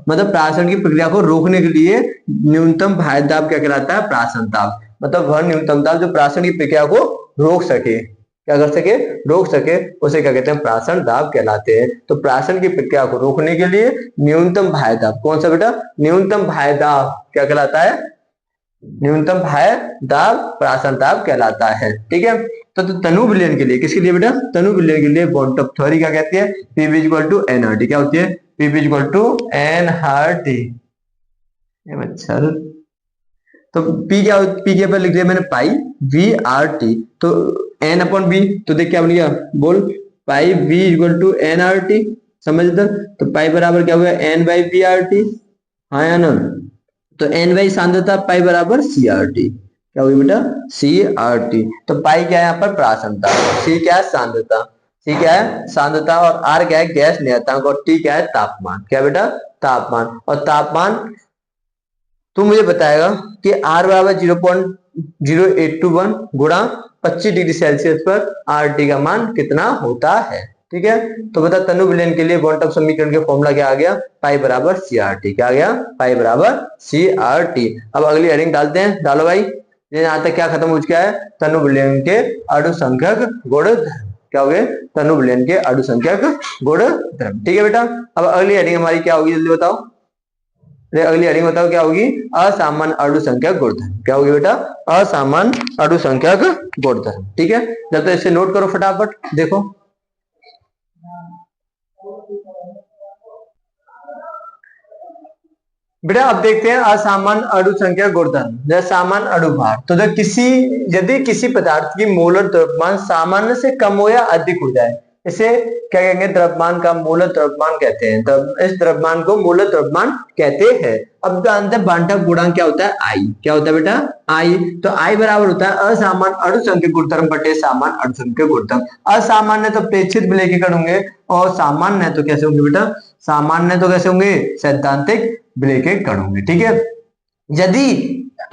मतलब परासरण की प्रक्रिया को रोकने के लिए न्यूनतम बाह्य दाब क्या कहलाता है, परासरण दाब। मतलब वह न्यूनतम दाब जो परासरण की प्रक्रिया को रोक सके, क्या कर सके, रोक सके, उसे क्या कहते हैं, परासरण दाब कहलाते हैं। तो परासरण की प्रक्रिया को रोकने के लिए न्यूनतम बाह्य दाब, कौन सा बेटा, न्यूनतम बाह्य दाब क्या कहलाता है, न्यूनतम बाह्य दाब परासरण दाब कहलाता है। ठीक है, तो तनु विलयन के लिए, किसके लिए बेटा, तनु विलयन के लिए बॉन्ड ऑफ थ्योरी क्या कहती है, पीवी इक्वल टू एनआरटी। क्या होती है, पीवी इक्वल टू एनआरटी। मच्छर, तो पी क्या, पी के ऊपर लिख दिया मैंने पाई वी आर टी, तो एन अपॉन बी, तो देख क्या बन गया, बोल pi V equal to N R T. समझ इधर, तो पाई बराबर क्या हुआ, N by V R T, हाँ या ना। तो एन बाई सांद्रता, पाई बराबर सी आर टी। क्या हुई बेटा, सी आर टी। तो पाई क्या है यहाँ पर, परासरणता, सी क्या है, सांद्रता, सी क्या है, सांद्रता, और आर क्या है, गैस नियतांक, और टी क्या है, तापमान। क्या बेटा, तापमान। और तापमान तो मुझे बताएगा कि R बराबर 0.0821 गुणा 25 डिग्री सेल्सियस पर आर टी का मान कितना होता है। ठीक है, तो बता तनु विलयन के लिए बॉन्ड ऑफ समीकरण के फॉर्मूला क्या आ गया, पाई बराबर सी आर टी। क्या आ गया, पाई बराबर सी आर टी। अब अगली हेडिंग डालते हैं, डालो भाई, ये यहाँ तक क्या खत्म हो चुका है, तनु विलयन के अणुसंख्यक गुणधर्म। क्या हो गए, तनु विलयन के अणुसंख्यक गुणधर्म। ठीक है बेटा, अब अगली हेडिंग हमारी क्या होगी जल्दी बताओ। अगली हेडिंग बताओ क्या होगी, असामान्य अणुसंख्यक गुणधर्म। क्या होगी बेटा, असामान्य अणुसंख्यक गुणधर्म। ठीक है, जब तो इसे नोट करो फटाफट, देखो बेटा। अब देखते हैं असामान्य अणुसंख्यक गुणधर्म। जैसे सामान्य अणुभार, तो जब यदि किसी पदार्थ की मोलर द्रव्यमान सामान्य से कम हो या अधिक हो जाए, इसे क्या कहेंगे, द्रव्यमान का मोलर द्रव्यमान कहते हैं। तब इस द्रव्यमान को मोलर द्रव्यमान कहते हैं। अब जानते हैं बांटक गुणांक क्या होता है, आई। क्या होता है बेटा, आई। तो आई बराबर होता है असामान्य अणुसंख्यक गुणधर्म बटे सामान्य अणुसंख्यक गुणधर्म। असामान्य तो प्रेक्षित विलेखीकरण होंगे, और सामान्य तो कैसे होंगे बेटा, सामान्य तो कैसे होंगे, सैद्धांतिक विलेखीकरण होंगे। ठीक है, यदि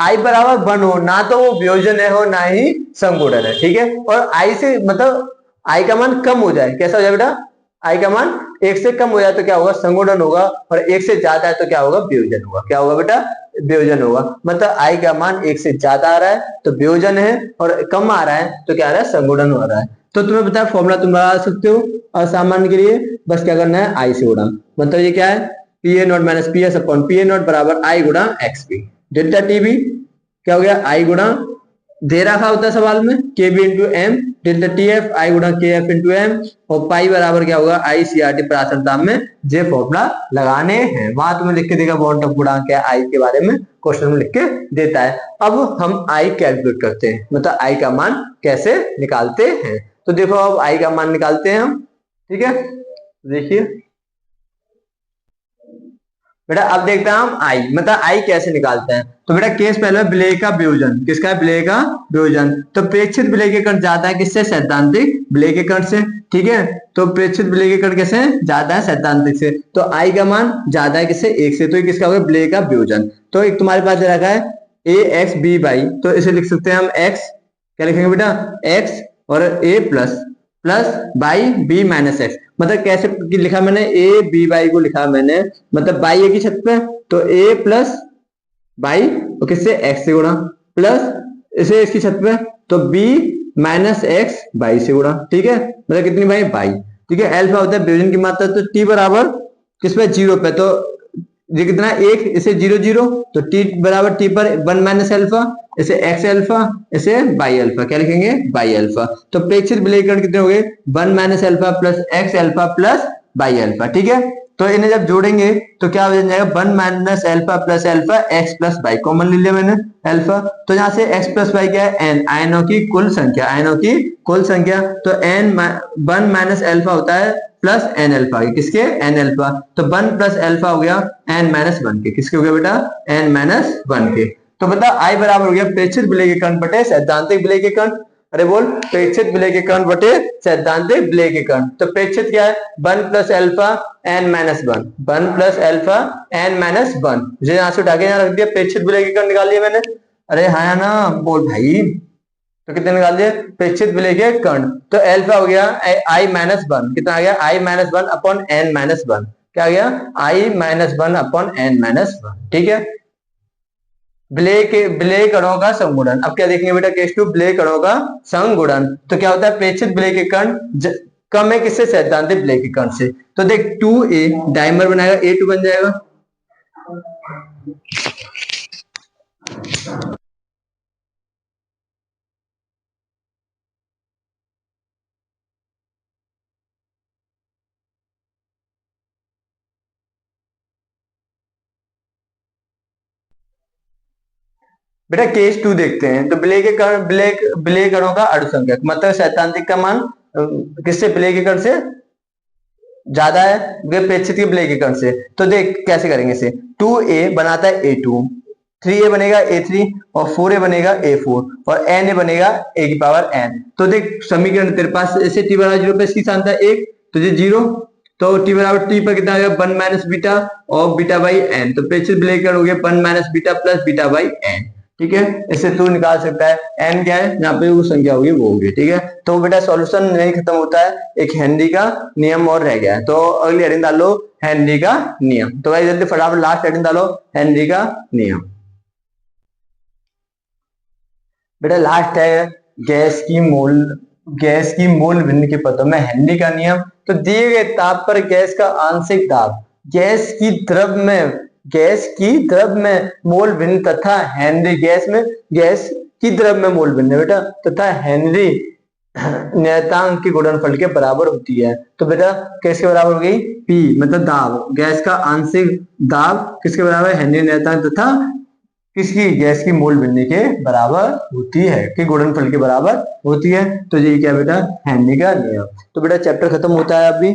आई बराबर 1 हो, ना तो वो वियोजन है हो, ना ही संगुणन है। ठीक है, और आई से मतलब आई का मान कम हो जाए, कैसा हो जाए बेटा, आई का मान 1 से कम हो जाए तो क्या होगा, संगुणन होगा, और 1 से ज्यादा है तो क्या होगा, वियोजन होगा। क्या होगा बेटा, वियोजन होगा। मतलब आई का मान 1 से ज्यादा आ रहा है तो वियोजन है, और कम आ रहा है तो क्या आ रहा है, संगुणन हो रहा है। तो तुम्हें पता है फॉर्मूला तुम बता सकते हो असामान्य के लिए, बस क्या करना है, आई से गुणा। मतलब ये क्या है, P A not minus P S upon P A not बराबर आई गुणा X P. Delta T B क्या हो गया, आई गुणा दे रखा होता है सवाल में K B into M, delta T F I गुणा के एफ इंटू एम, और पाई बराबर क्या होगा, आई सी आर टी पराशर दाब में जे फॉर्मूला लगाने हैं। वहां तुम्हें लिख के देगा बॉन्ड ऑफ गुणांक क्या आई के बारे में क्वेश्चन में लिख के देता है। अब हम आई कैलकुलेट करते हैं, मतलब आई का मान कैसे निकालते हैं। तो देखो अब आई का मान निकालते हैं हम। ठीक है, देखिए बेटा, अब देखते हैं हम आई, मतलब आई कैसे निकालते हैं। तो बेटा केस पहले विलेय का वियोजन, किसका है, विलेय का वियोजन। तो प्रेक्षित विलेय के कण ज्यादा है किससे, सैद्धांतिक विलेय के कण से। ठीक है, तो प्रेक्षित विलेय के कण कैसे ज्यादा है, सैद्धांतिक से। तो आई का मान ज्यादा है किससे, 1 से, तो ये किसका होगा, विलेय का वियोजन। तो एक तुम्हारे पास रखा है ए एक्स बी बाई, तो इसे लिख सकते हैं हम एक्स, क्या लिखेंगे बेटा, एक्स और A plus by B minus X. मतलब कैसे लिखा मैंने, ए बी बाई को लिखा मैंने, मतलब बाई है की छत पे, तो ए प्लस बाई और किससे, एक्स से गुणा, प्लस इसे इसकी छत पे, तो बी माइनस एक्स बाई से गुणा। ठीक है, मतलब कितनी बाई, बाई। ठीक है, अल्फा होता है वियोजन की मात्रा, तो टी बराबर किस पे, 0 पे, तो ये कितना, 1, इसे 0 0, तो टी बराबर टी पर 1 माइनस अल्फा, इसे एक्स अल्फा, इसे बाई अल्फा, क्या लिखेंगे, बाई अल्फा। तो प्रेक्षित विलेयीकरण कितने हो गए, 1 minus alpha plus x alpha plus by alpha. ठीक है, तो इन्हें जब जोड़ेंगे तो क्या हो जाएगा, 1 minus alpha plus alpha x plus by, common ले लिया मैंने अल्फा। तो यहाँ से एक्स प्लस बाई क्या है, एन, आयनों की कुल संख्या, आयनों की कुल संख्या। तो एन 1 माइनस अल्फा होता है प्लस एन अल्फा, किसके, एन अल्फा। तो 1 प्लस अल्फा हो गया एन माइनस 1 के, किसके हो गया बेटा, एन माइनस 1 के। तो बता आई बराबर हो गया प्रेक्षित विलेय के कण बटे सैद्धांतिक विलेय के कण। अरे बोल, प्रेक्षित विलेय के कण बटे सैद्धांतिक विलेय के कण। तो प्रेक्षित क्या है, 1 plus alpha N minus 1, 1 plus alpha N minus 1, मुझे यहाँ से उठा के यहाँ रख दिया, प्रेक्षित विलेय के कण निकाल लिया मैंने। अरे हाँ ना, बोल भाई, तो कितने निकाल दिए, प्रेक्षित विलेय के कण। तो अल्फा हो गया आई माइनस 1, कितना आ गया, आई माइनस 1 अपॉन एन माइनस 1, क्या आ गया, आई माइनस 1 अपॉन एन माइनस 1। ठीक है, विलेय कणों का संगुणन। अब क्या देखेंगे बेटा, केस 2 विलेय कणों का संगुणन। तो क्या होता है, प्रेक्षित विलेय के कण कम है किससे, सैद्धांतिक विलेय के कण से। तो देख 2a डाइमर बनाएगा, A2 बन जाएगा। बेटा केस 2 देखते हैं। तो विलेय कणों का अणुसंख्यक, मतलब सैद्धांतिक का मान किससे, विलेय के कण से ज्यादा है प्रेक्षित के विलेय के कण से। तो देख कैसे करेंगे इसे, 2a बनाता है A2, 3a बनेगा A3, और 4a बनेगा A4, और na बनेगा a की पावर n। तो देख समीकरण तेरे पास ऐसे t बराबर 0 पे इसकी सांता 1, तो ये 0, तो t बराबर t पर कितना आ गया, 1 माइनस बीटा और बीटा बाई n। तो प्रेक्षित विलेय कण हो गया 1 minus beta plus beta by n। ठीक है, इससे तू निकाल सकता है n क्या है, यहाँ पे वो संख्या होगी वो होगी। ठीक है, तो बेटा सॉल्यूशन नहीं खत्म होता है, एक हेनरी का नियम और रह गया है। तो अगली हेडिंग डालो हेनरी का नियम। तो भाई जल्दी फटाफट लास्ट हेडिंग डालो हेनरी का नियम। बेटा लास्ट है गैस की मोल भिन्न के पदों में हेनरी का नियम। तो दिए गए ताप पर गैस का आंशिक दाब गैस की द्रव में मोल भिन्न तथा हेनरी गैस की द्रव में मोल भिन्न बेटा तथा हेनरी नियतांक के गुणनफल के बराबर होती है। तो बेटा किसके बराबर हो गई? P मतलब दाब, गैस का आंशिक दाब किसके बराबर? हेनरी नियतांक तथा किसकी? गैस की मोल भिन्नी के बराबर होती है, कि गुणनफल के बराबर होती है। तो ये क्या बेटा? हेनरी का नियम। तो बेटा चैप्टर खत्म होता है अभी,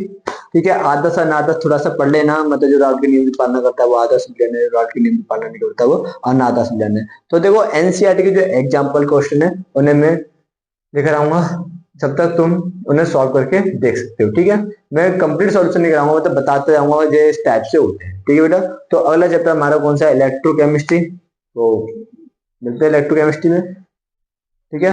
ठीक है। आधा सा नाधा थोड़ा सा पढ़ लेना, मतलब जो राउट के नियम की पालना करता है वो आधा समझ लेना, जो राउट के नियम की पालना नहीं करता वो अनाधा समझ लेना। तो देखो एनसीईआरटी के जो एग्जाम्पल क्वेश्चन है उन्हें मैं लेकर आऊंगा, जब तक तुम उन्हें सॉल्व करके देख सकते हो, ठीक है। मैं कंप्लीट सॉल्यूशन नहीं कराऊंगा, मतलब बताते जाऊंगा जो इस टाइप से होते हैं, ठीक है बेटा। तो अगला चैप्टर हमारा कौन सा है? इलेक्ट्रोकेमिस्ट्री। तो मिलते हैं इलेक्ट्रोकेमिस्ट्री में, ठीक है।